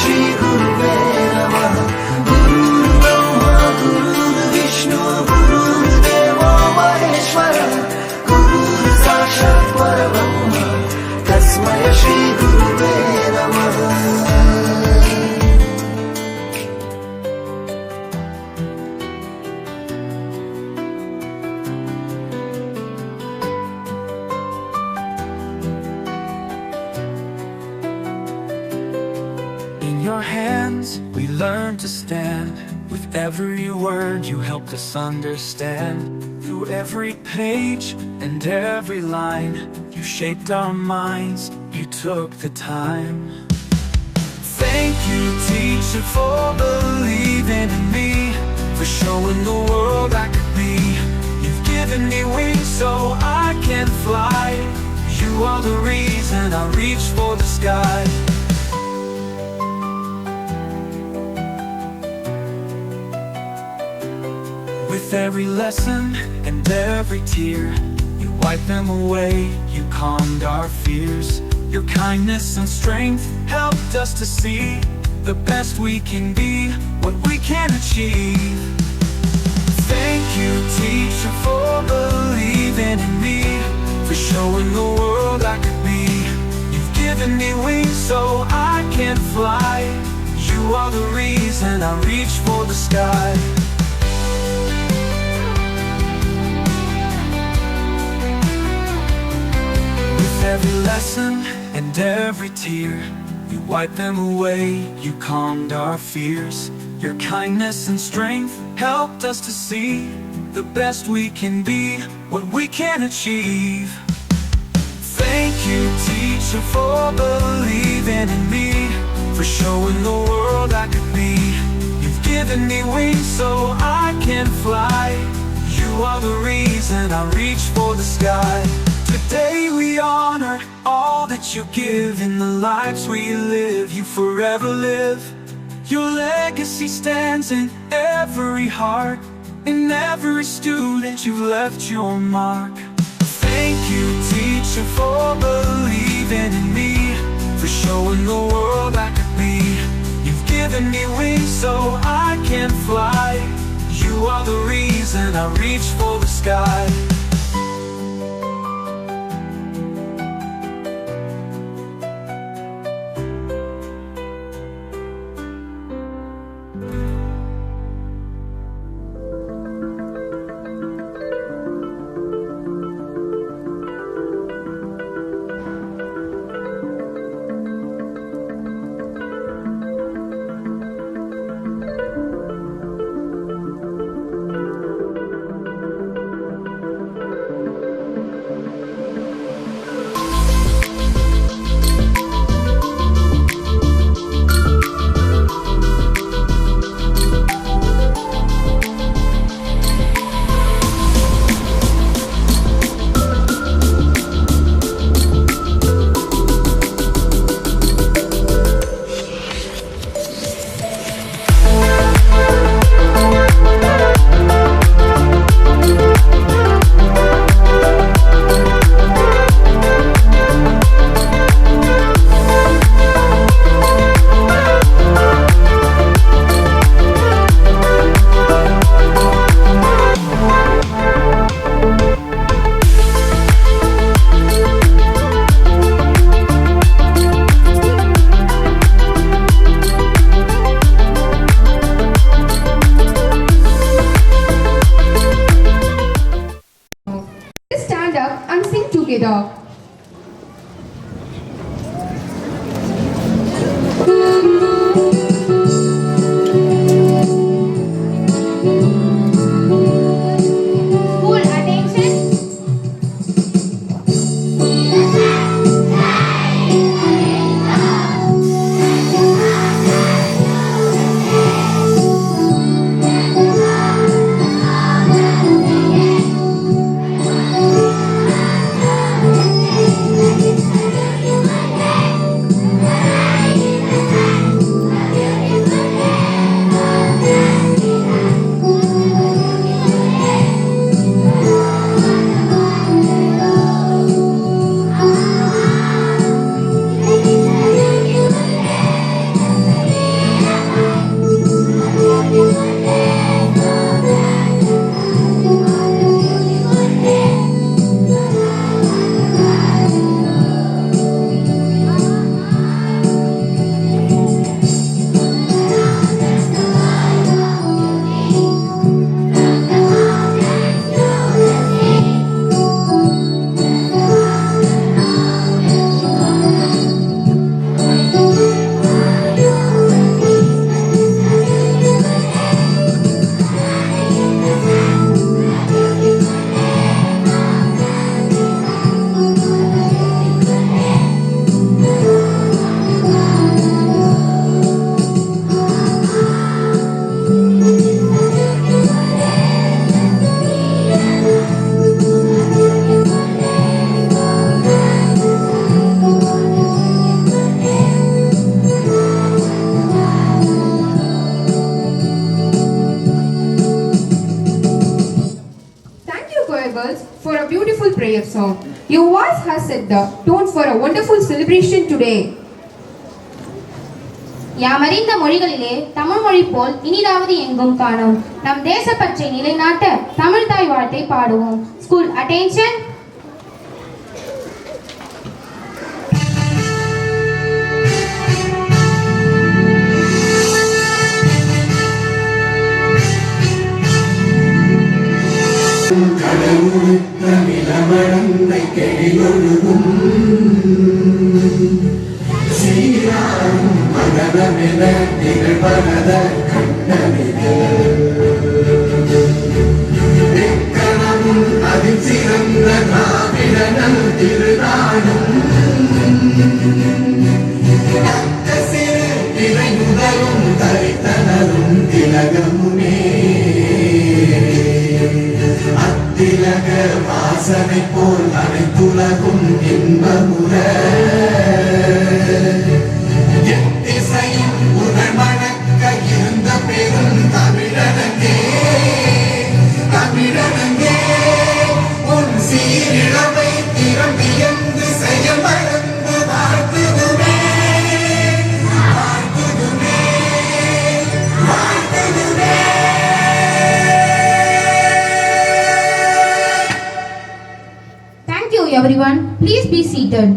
श्री गुरुवे नमः। गुरुर्ब्रह्मा गुरुर्विष्णु गुरुर्देवो महेश्वर, गुरुः साक्षात् परब्रह्म तस्मै श्री गुरुवे नमः। In your hands we learn to stand. With every word you helped us understand. Through every page and every line, you shaped our minds, you took the time. Thank you, teacher, for believing in me, for showing the world I could be. You've given me wings so I can fly. You are the reason I reach for the sky. With every lesson and every tear, you wiped them away, you calmed our fears. Your kindness and strength helped us to see the best we can be, what we can achieve. Thank you, teacher, for believing in me, for showing the world I could be. You've given me wings so I can fly. You are the reason I reach for the sky. Every lesson and every tear, you wiped them away, you calmed our fears. Your kindness and strength helped us to see the best we can be, what we can achieve. Thank you, teacher, for believing in me, for showing the world I could be. You've given me wings so I can fly. You are the reason I reach for the sky. Today we honor all that you give. In the lives we live, you forever live. Your legacy stands in every heart. In every student you've left your mark. Thank you, teacher, for believing in me, for showing the world I could be. You've given me wings so I can fly. You are the reason I reach for the sky. prayer song. Your voice has set the tone for a wonderful celebration today. யாமறிந்த மொழிகளிலே தமிழ் மொழி போல் இனிதாவது எங்கும் காணோம். நம் தேசப்பற்றை நிலைநாட்ட தமிழ் தாய் வாழ்த்தை பாடுவோம். School attention. கடவுளுத்த நிலமடந்தை கெளியொழுகும் சீராரும் மகனமென திகழ்வனத கண்டமித எக்கணமும் அதில் சிறந்த திராவிடனல் திருநாடும் தக்க சிறு திரை முதலும் தரித்தனரும் திலகமுமே திலக வாசனை போல் அனைத்துலகும் இன்பமுற எத்திசையும் உடல் மணக்க இருந்த பெரும் தமிழனங்கே தமிழனங்கே உன் சீரிழமை திறம் வியந்து செயல் வளர்ந்து வாழ்த்துதுமே வாழ்த்துதுமே வாழ்த்துதுமே. Thank you everyone. Please be seated.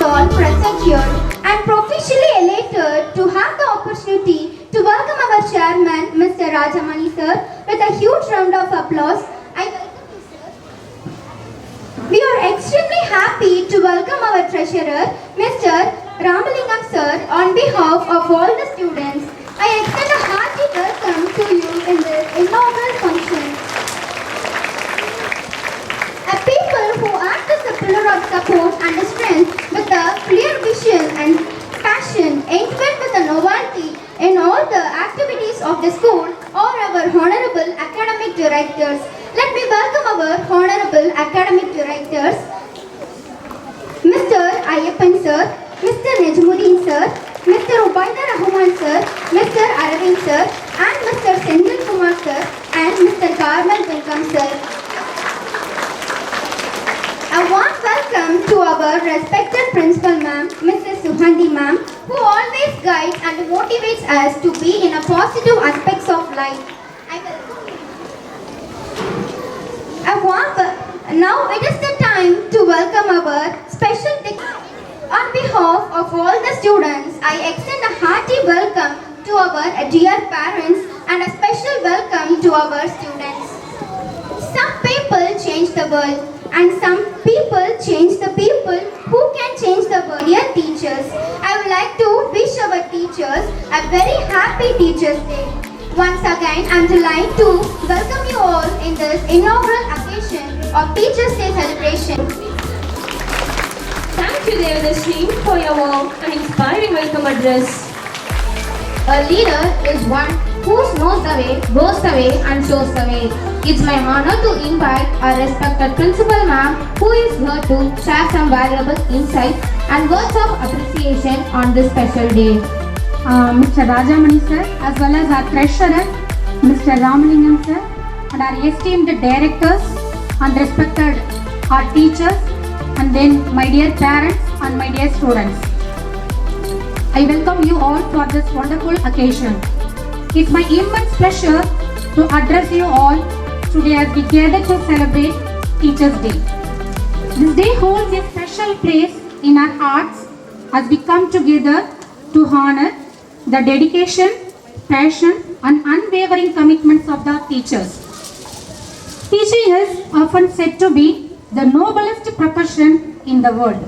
All present here, I am proficiently elated to have the opportunity to welcome our chairman, Mr. Rajamani sir, with a huge round of applause. I welcome you, sir. We are extremely happy to welcome our treasurer, Mr. Ramalingam sir, on behalf of all the students. I extend a hearty welcome to you in this inaugural function. A people who act as a pillar of support and strength with a clear vision and passion, entwined with a novelty in all the activities of the school, are our honorable academic directors. Let me welcome our honorable academic directors, Mr. Ayappan sir, Mr. Najmuddin sir, Mr. Ubaida Rahman sir, Mr. Aravind sir, and Mr. Senthil Kumar sir, and Mr. Karmal Venkam sir. A warm welcome to our respected principal ma'am, Mrs. Suhandi ma'am, who always guides and motivates us to be in a positive aspects of life. I welcome you. Now it is the time to welcome our special on behalf of all the students. I extend a hearty welcome to our dear parents and a special welcome to our students. Some people change the world, and some people change the people who can change the world. Dear teachers, I would like to wish our teachers a very happy Teachers' Day. Once again, I am delighted to welcome you all in this inaugural occasion of Teachers' Day celebration. Thank you, Devadashri, for your warm and inspiring welcome address. A leader is one who knows the way, goes the way, and shows the way. It's my honor to invite our respected principal ma'am, who is here to share some valuable insights and words of appreciation on this special day. Mr. Rajamani sir, as well as our treasurer, Mr. Ramalingam sir, and our esteemed directors and respected our teachers, and then my dear parents and my dear students. I welcome you all for this wonderful occasion. It's my immense pleasure to address you all today as we gather to celebrate Teachers' Day. This day holds a special place in our hearts as we come together to honor the dedication, passion, and unwavering commitments of the teachers. Teaching is often said to be the noblest profession in the world.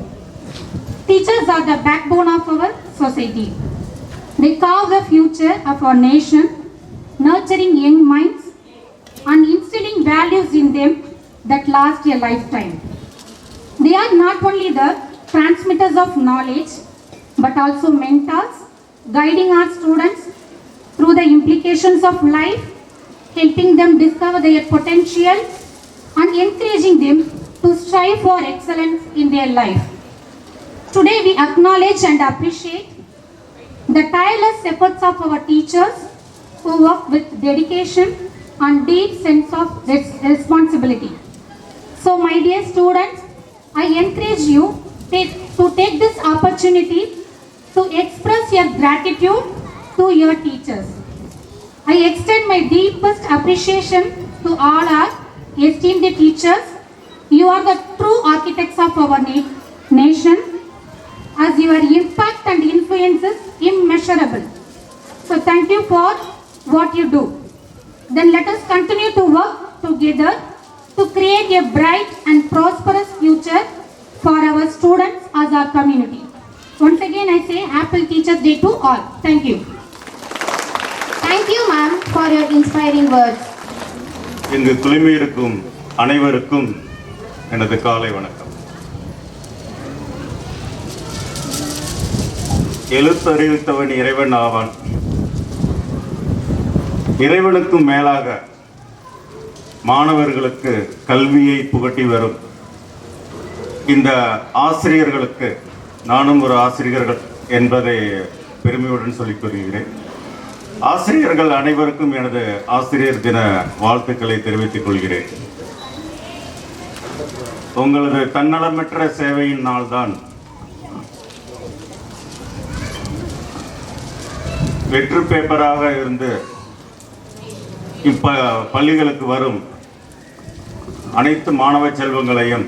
Teachers are the backbone of our society. They carve the future of our nation, nurturing young minds, and instilling values in them that last a lifetime. They are not only the transmitters of knowledge but also mentors, guiding our students through the implications of life, helping them discover their potential and encouraging them to strive for excellence in their life. Today we acknowledge and appreciate the tireless efforts of our teachers who work with dedication and deep sense of responsibility. So my dear students, I encourage you to take this opportunity to express your gratitude to your teachers. I extend my deepest appreciation to all our esteemed teachers. You are the true architects of our nation, as your impact and influence is immeasurable. So thank you for what you do. Then let us continue to work together to create a bright and prosperous future for our students as our community. Once again I say Happy Teachers Day to all. Thank you. Thank you, ma'am, for your inspiring words. இங்கு குழுமியிருக்கும் அனைவருக்கும் எனது காலை வணக்கம். எழுத்தறிவித்தவன் இறைவன் ஆவான். இறைவனுக்கும் மேலாக மாணவர்களுக்கு கல்வியை புகட்டி வரும் இந்த ஆசிரியர்களுக்கு நானும் ஒரு ஆசிரியர்கள் என்பதை பெருமையுடன் சொல்லிக் கொள்கிறேன். ஆசிரியர்கள் அனைவருக்கும் எனது ஆசிரியர் தின வாழ்த்துக்களை தெரிவித்துக் கொள்கிறேன். உங்களது தன்னலமற்ற சேவையின் நாள்தான் வெற்று பேப்பராக இருந்து பள்ளிகளுக்கு வரும் அனைத்து மாணவ செல்வங்களையும்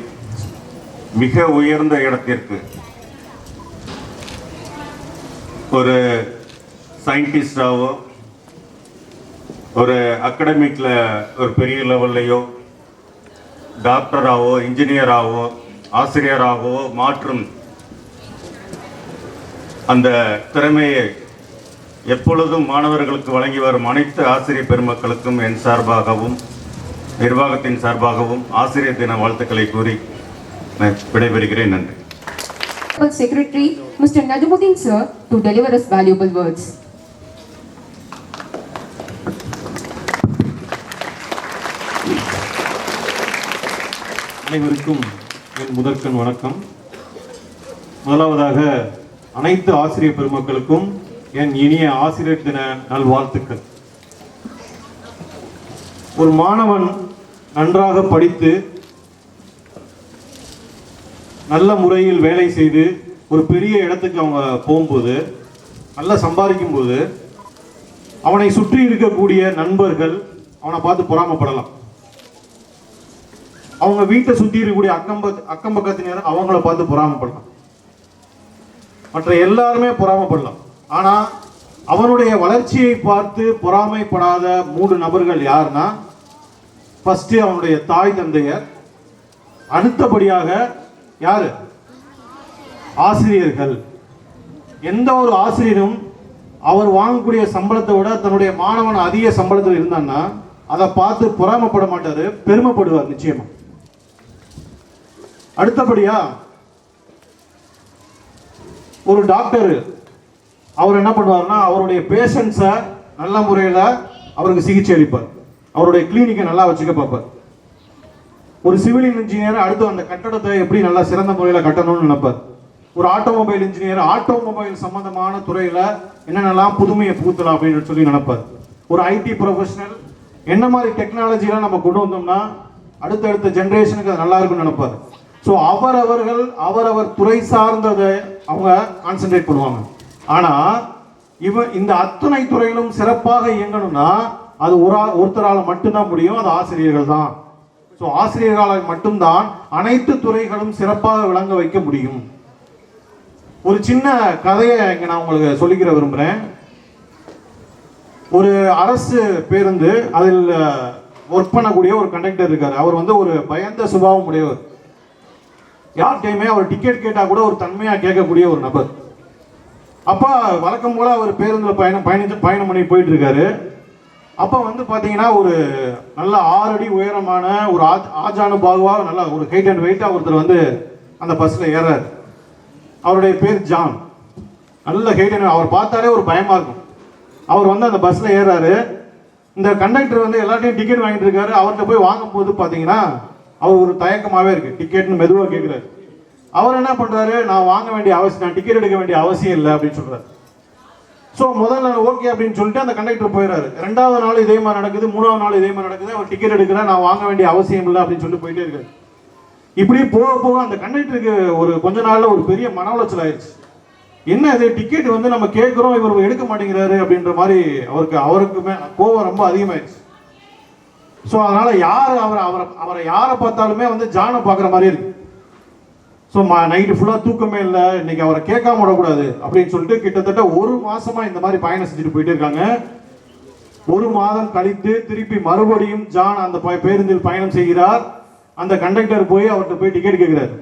மிக உயர்ந்த இடத்திற்கு ஒரு சயின்டிஸ்டாவோ ஒரு அகாடமிக்ல ஒரு பெரிய லெவல்லையோ டாக்டராகவோ இன்ஜினியராகவோ ஆசிரியராகவோ மாற்றும் அந்த திறமையை எப்பொழுதும் மாணவர்களுக்கு வழங்கி வரும் அனைத்து ஆசிரியர் பெருமக்களுக்கும் என் சார்பாகவும் நிர்வாகத்தின் சார்பாகவும் ஆசிரியர் தின வாழ்த்துக்களை கூறி விடைபெறுகிறேன். நன்றி. Secretary Mr. Najmuddin sir to deliver us valuable words. அனைவருக்கும் என் முதற்கண் வணக்கம். முதலாவதாக அனைத்து ஆசிரியர் பெருமக்களுக்கும் என் இனிய ஆசிரியர் தின நல்வாழ்த்துக்கள். ஒரு மாணவன் நன்றாக படித்து நல்ல முறையில் வேலை செய்து ஒரு பெரிய இடத்துக்கு அவங்க போகும்போது நல்லா சம்பாதிக்கும் போது அவனை சுற்றி இருக்கக்கூடிய நண்பர்கள் அவனை பார்த்து பொறாமப்படலாம். அவங்க வீட்டை சுற்றி இருக்கக்கூடிய அக்கம் பக்கத்தினர் அவங்கள பார்த்து பொறாமப்படலாம். மற்ற எல்லாருமே பொறாமப்படலாம். ஆனா அவனுடைய வளர்ச்சியை பார்த்து பொறாமைப்படாத 3 நபர்கள் யாருன்னா, ஃபர்ஸ்ட் அவனுடைய தாய் தந்தையர், அடுத்தபடியாக யாரு? ஆசிரியர்கள். எந்த ஒரு ஆசிரியரும் அவர் வாங்கக்கூடிய சம்பளத்தை விட தன்னுடைய மாணவன் அதிக சம்பளத்தில் இருந்தான்னா அதை பார்த்து பொறாமப்பட மாட்டாரு, பெருமைப்படுவார் நிச்சயமா. அடுத்தபடியா ஒரு டாக்டர் அவர் என்ன பண்ணுவார்னா அவருடைய பேஷண்ட்ஸை நல்ல முறையில் அவருக்கு சிகிச்சை அளிப்பார், அவருடைய கிளினிக்கை நல்லா வச்சுக்க பார்ப்பார். ஒரு சிவில் இன்ஜினியர் அடுத்து அந்த கட்டடத்தை எப்படி நல்லா சிறந்த முறையில் கட்டணும்னு நினைப்பார். ஒரு ஆட்டோமொபைல் இன்ஜினியர் ஆட்டோமொபைல் சம்பந்தமான துறையில என்னென்னலாம் புதுமையை புகுத்தலாம் அப்படின்னு சொல்லி நினைப்பார். ஒரு ஐடி ப்ரொஃபஷனல் என்ன மாதிரி டெக்னாலஜிலாம் நம்ம கொண்டு வந்தோம்னா அடுத்தடுத்த ஜென்ரேஷனுக்கு அது நல்லா இருக்கும்னு நினைப்பார். ஸோ அவரவர் துறை சார்ந்ததை அவங்க கான்சென்ட்ரேட் பண்ணுவாங்க. ஆனா இந்த அத்தனை துறைகளும் சிறப்பாக இயங்கணும்னா அது ஒருத்தரால் மட்டும்தான் முடியும், அது ஆசிரியர்கள் தான். ஸோ ஆசிரியர்களால் மட்டும்தான் அனைத்து துறைகளும் சிறப்பாக விளங்க வைக்க முடியும். ஒரு சின்ன கதையை இங்க நான் உங்களுக்கு சொல்லிக்கிற விரும்புகிறேன். ஒரு அரசு பேருந்து அதில் ஒர்க் பண்ணக்கூடிய ஒரு கண்டக்டர் இருக்காரு. அவர் ஒரு பயந்த சுபாவம் உடையவர். யார்கிட்டையுமே அவர் டிக்கெட் கேட்டால் கூட ஒரு தன்மையாக கேட்கக்கூடிய ஒரு நபர். அப்போ வழக்கம் போல அவர் பேருந்தில் பயணம் பண்ணி போயிட்டு இருக்காரு. அப்போ வந்து பார்த்தீங்கன்னா ஒரு நல்ல 6 அடி உயரமான ஒரு ஆஜானு பாகுவாக நல்ல ஒரு ஹைட் அண்ட் வெயிட்டாக ஒருத்தர் வந்து அந்த பஸ்ஸில் ஏறாரு. அவருடைய பேர் ஜான். நல்ல ஹைட் அண்ட் அவர் பார்த்தாலே ஒரு பயமாக இருக்கும். அவர் வந்து அந்த பஸ்ஸில் ஏறாரு. இந்த கண்டக்டர் வந்து எல்லாத்தையும் டிக்கெட் வாங்கிட்டு இருக்காரு. அவர்கிட்ட போய் வாங்கும்போது பார்த்தீங்கன்னா அவர் ஒரு தயக்கமாகவே இருக்குது. டிக்கெட்னு மெதுவாக கேட்குறாரு. அவர் என்ன பண்ணுறாரு, நான் வாங்க வேண்டிய அவசியம், நான் டிக்கெட் எடுக்க வேண்டிய அவசியம் இல்லை அப்படின்னு சொல்கிறார். ஸோ முதல் நாள் ஓகே அப்படின்னு சொல்லிட்டு அந்த கண்டக்டர் போயிடுறாரு. 2வது நாள் இதே மாதிரி நடக்குது, 3வது நாள் இதே மாதிரி நடக்குது. அவர் டிக்கெட் எடுக்கல, நான் வாங்க வேண்டிய அவசியம் இல்லை அப்படின்னு சொல்லிட்டு போயிட்டே இருக்காரு. இப்படி போக போக அந்த கண்டக்டருக்கு ஒரு கொஞ்ச நாளில் ஒரு பெரிய மன உளைச்சல் ஆயிடுச்சு. என்ன இது, டிக்கெட் வந்து நம்ம கேட்குறோம், இவர் எடுக்க மாட்டேங்கிறாரு அப்படின்ற மாதிரி அவருக்குமே கோவம் ரொம்ப அதிகமாயிடுச்சு. ஸோ அதனால அவரை யாரை பார்த்தாலுமே வந்து ஜானை பார்க்குற மாதிரி இருக்கு. ஸோ நைட்டு ஃபுல்லாக தூக்கமே இல்லை, இன்னைக்கு அவரை கேட்காம விடக்கூடாது அப்படின்னு சொல்லிட்டு கிட்டத்தட்ட 1 மாசமா இந்த மாதிரி பயணம் செஞ்சுட்டு போயிட்டே இருக்காங்க. 1 மாதம் கழித்து திருப்பி மறுபடியும் ஜான் அந்த பேருந்தில் பயணம் செய்கிறார். அந்த கண்டக்டர் போய் அவர்கிட்ட போய் டிக்கெட் கேட்கிறார்.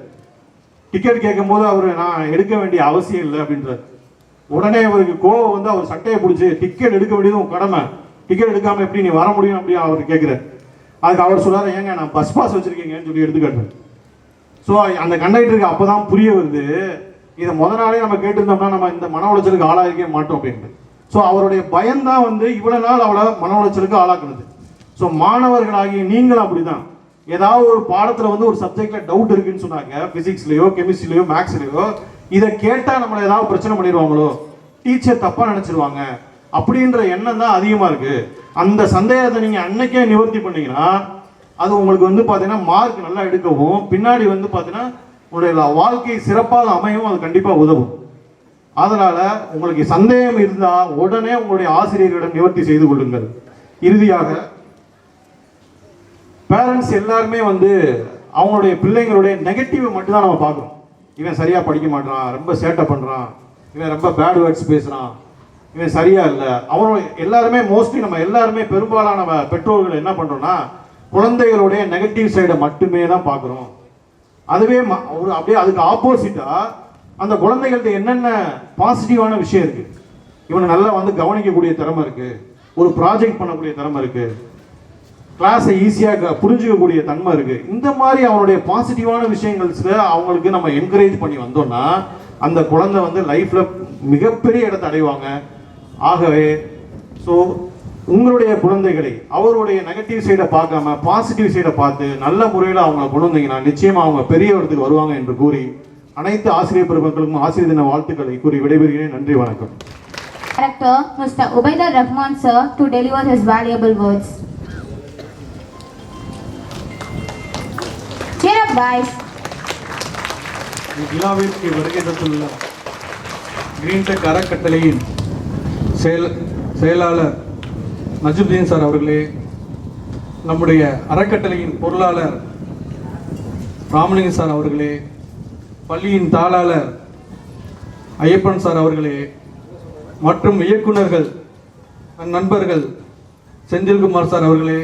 டிக்கெட் கேட்கும் போது அவர் நான் எடுக்க வேண்டிய அவசியம் இல்லை அப்படின்றார். உடனே அவருக்கு கோவம் வந்து அவர் சட்டையை பிடிச்சி டிக்கெட் எடுக்க வேண்டியது உன் கடமை, டிக்கெட் எடுக்காம எப்படி நீ வர முடியும் அப்படின்னு அவர் கேட்கிறார். அதுக்கு அவர் சொல்றாரு, ஏங்க நான் பஸ் பாஸ் வச்சிருக்கீங்கன்னு சொல்லி எடுத்துக்காட்டுறேன். ஸோ அந்த கண்டக்டருக்கு அப்போதான் புரிய வருது, இதை நாளே நம்ம கேட்டிருந்தோம்னா நம்ம இந்த மன உளைச்சலுக்கு ஆளாயிருக்கே மாட்டோம் அப்படின்ட்டு. ஸோ அவருடைய பயம்தான் வந்து இவ்வளவு நாள் அவளை மன உளைச்சலுக்கு ஆளாக்குனது. ஸோ மாணவர்களாகிய நீங்களும் அப்படிதான். ஏதாவது ஒரு பாடத்துல வந்து ஒரு சப்ஜெக்ட்ல டவுட் இருக்குன்னு சொன்னாங்க, பிசிக்ஸ்லயோ கெமிஸ்ட்ரிலயோ மேக்ஸ்லயோ, இதை கேட்டா நம்மளை ஏதாவது பிரச்சனை பண்ணிடுவாங்களோ, டீச்சர் தப்பா நினைச்சிருவாங்க அப்படின்ற எண்ணம் தான் அதிகமா இருக்கு. அந்த சந்தேகத்தை நீங்க அன்னைக்கே நிவர்த்தி பண்ணீங்கன்னா அது உங்களுக்கு வந்து பாத்தீங்கன்னா மார்க் நல்லா எடுக்கவும், பின்னாடி வந்து பாத்தீங்கன்னா உங்களுடைய வாழ்க்கை சிறப்பாக அமையும், அது கண்டிப்பா உதவும். அதனால உங்களுக்கு சந்தேகம் இருந்தா உடனே உங்களுடைய ஆசிரியர்களிடம் நிவர்த்தி செய்து கொள்ளுங்கள். இறுதியாக பேரண்ட்ஸ் எல்லாருமே வந்து அவங்களுடைய பிள்ளைங்களுடைய நெகட்டிவ் மட்டும் தான் நம்ம பார்க்குறோம். இவன் சரியா படிக்க மாட்டான், ரொம்ப சேட்டை பண்றான், இவன் ரொம்ப பேட் வேர்ட்ஸ் பேசுறான், இவன் சரியா இல்லை. அவனோட எல்லாருமே மோஸ்ட்லி நம்ம எல்லாருமே பெரும்பாலான பெற்றோர்கள் என்ன பண்றோம்னா குழந்தைகளுடைய நெகட்டிவ் சைடை மட்டுமே தான் பார்க்குறோம். அதுவே அப்படியே அதுக்கு ஆப்போசிட்டா அந்த குழந்தைகள்கிட்ட என்னென்ன பாசிட்டிவான விஷயம் இருக்கு, இவனை நல்லா வந்து கவனிக்கக்கூடிய திறமை இருக்கு, ஒரு ப்ராஜெக்ட் பண்ணக்கூடிய திறமை இருக்கு, கிளாஸை ஈஸியாக புரிஞ்சுக்கக்கூடிய தன்மை இருக்கு, இந்த மாதிரி அவனுடைய பாசிட்டிவான விஷயங்கள்ல அவங்களுக்கு நம்ம என்கரேஜ் பண்ணி வந்தோம்னா அந்த குழந்தை வந்து லைஃப்ல மிகப்பெரிய இடத்தை அடைவாங்க. ஆகவே ஸோ உங்களுடைய குழந்தைகளை அவருடைய நெகட்டிவ் சைடை பார்க்காம பாசிட்டிவ் சைடை பார்த்து நல்ல முறையில் அவங்களை கொண்டு வந்தீங்கன்னா நிச்சயமா அவங்க பெரிய இடத்துக்கு வருவாங்க என்று கூறி அனைத்து ஆசிரியர் பெருமக்களுக்கும் ஆசிரியர் தின வாழ்த்துக்களை கூறி விடைபெறுகிறேன். நன்றி, வணக்கம். Director Mr. Ubaidur Rahman sir to deliver his valuable words. Cheer up guys. விழாவிற்கு வருகை தந்துள்ள கிரீன் டெக் அறக்கட்டளையின் செயலாளர் நஜுமுதீன் சார் அவர்களே, நம்முடைய அறக்கட்டளையின் பொருளாளர் ராமலிங்கம் சார் அவர்களே, பள்ளியின் தாளாளர் ஐயப்பன் சார் அவர்களே, மற்றும் இயக்குநர்கள் நண்பர்கள் செந்தில்குமார் சார் அவர்களே,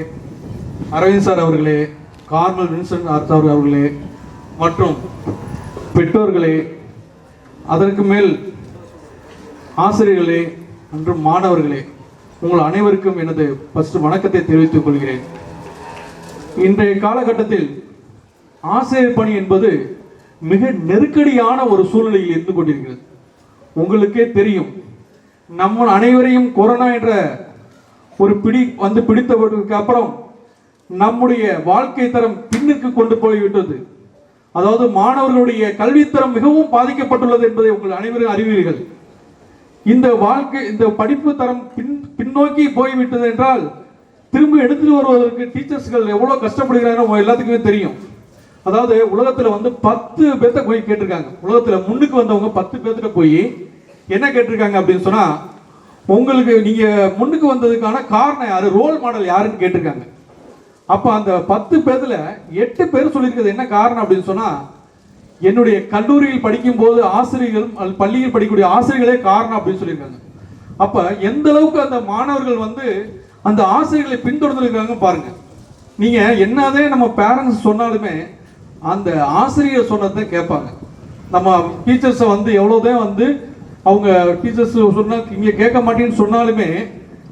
அரவிந்த் சார் அவர்களே, கார்மல் வின்சென்ட் ஆர்த்தார் அவர்களே, மற்றும் பெற்றோர்களே, அதற்கு மேல் ஆசிரியர்களே மற்றும் மாணவர்களே, உங்கள் அனைவருக்கும் எனது ஃபர்ஸ்ட் வணக்கத்தை தெரிவித்துக் கொள்கிறேன். இன்றைய காலகட்டத்தில் ஆசிரியர் பணி என்பது மிக நெருக்கடியான ஒரு சூழ்நிலையில் இருந்து கொண்டிருக்கிறது. உங்களுக்கே தெரியும், நம்ம அனைவரையும் கொரோனா என்ற ஒரு பிடித்தவர்களுக்கு அப்புறம் நம்முடைய வாழ்க்கை தரம் பின்னுக்கு கொண்டு போய்விட்டது. அதாவது மாணவர்களுடைய கல்வித்தரம் மிகவும் பாதிக்கப்பட்டுள்ளது என்பதை உங்கள் அனைவரும் அறிவீர்கள். இந்த படிப்பு தரம் பின்னோக்கி போய்விட்டது என்றால் திரும்ப எடுத்துட்டு வருவதற்கு டீச்சர்ஸ்கள் எவ்வளவு கஷ்டப்படுகிறாங்க எல்லாத்துக்குமே தெரியும். அதாவது உலகத்துல வந்து 10 பேர்த்த போய் கேட்டிருக்காங்க. உலகத்துல முன்னுக்கு வந்தவங்க 10 பேர்த்த போய் என்ன கேட்டிருக்காங்க அப்படின்னு சொன்னா, உங்களுக்கு நீங்க முன்னுக்கு வந்ததுக்கான காரணம் யாரு, ரோல் மாடல் யாருன்னு கேட்டிருக்காங்க. அப்ப அந்த 10 பேர்ல 8 பேர் சொல்லியிருக்கிறது என்ன காரணம் அப்படின்னு சொன்னா, என்னுடைய கல்லூரியில் படிக்கும் போது ஆசிரியர்கள், பள்ளியில் படிக்கக்கூடிய ஆசிரியர்களே காரணம் அப்படின்னு சொல்லியிருக்காங்க. அப்ப எந்த அளவுக்கு அந்த மாணவர்கள் வந்து அந்த ஆசிரியர்களை பின்தொடர்ந்துருக்காங்க பாருங்க. நீங்க என்னதே நம்ம பேரண்ட்ஸ் சொன்னாலுமே அந்த ஆசிரியர் சொன்னதை கேட்பாங்க. நம்ம டீச்சர்ஸை வந்து எவ்வளோதான் வந்து அவங்க டீச்சர்ஸ் சொன்னா இங்க கேட்க மாட்டேன்னு சொன்னாலுமே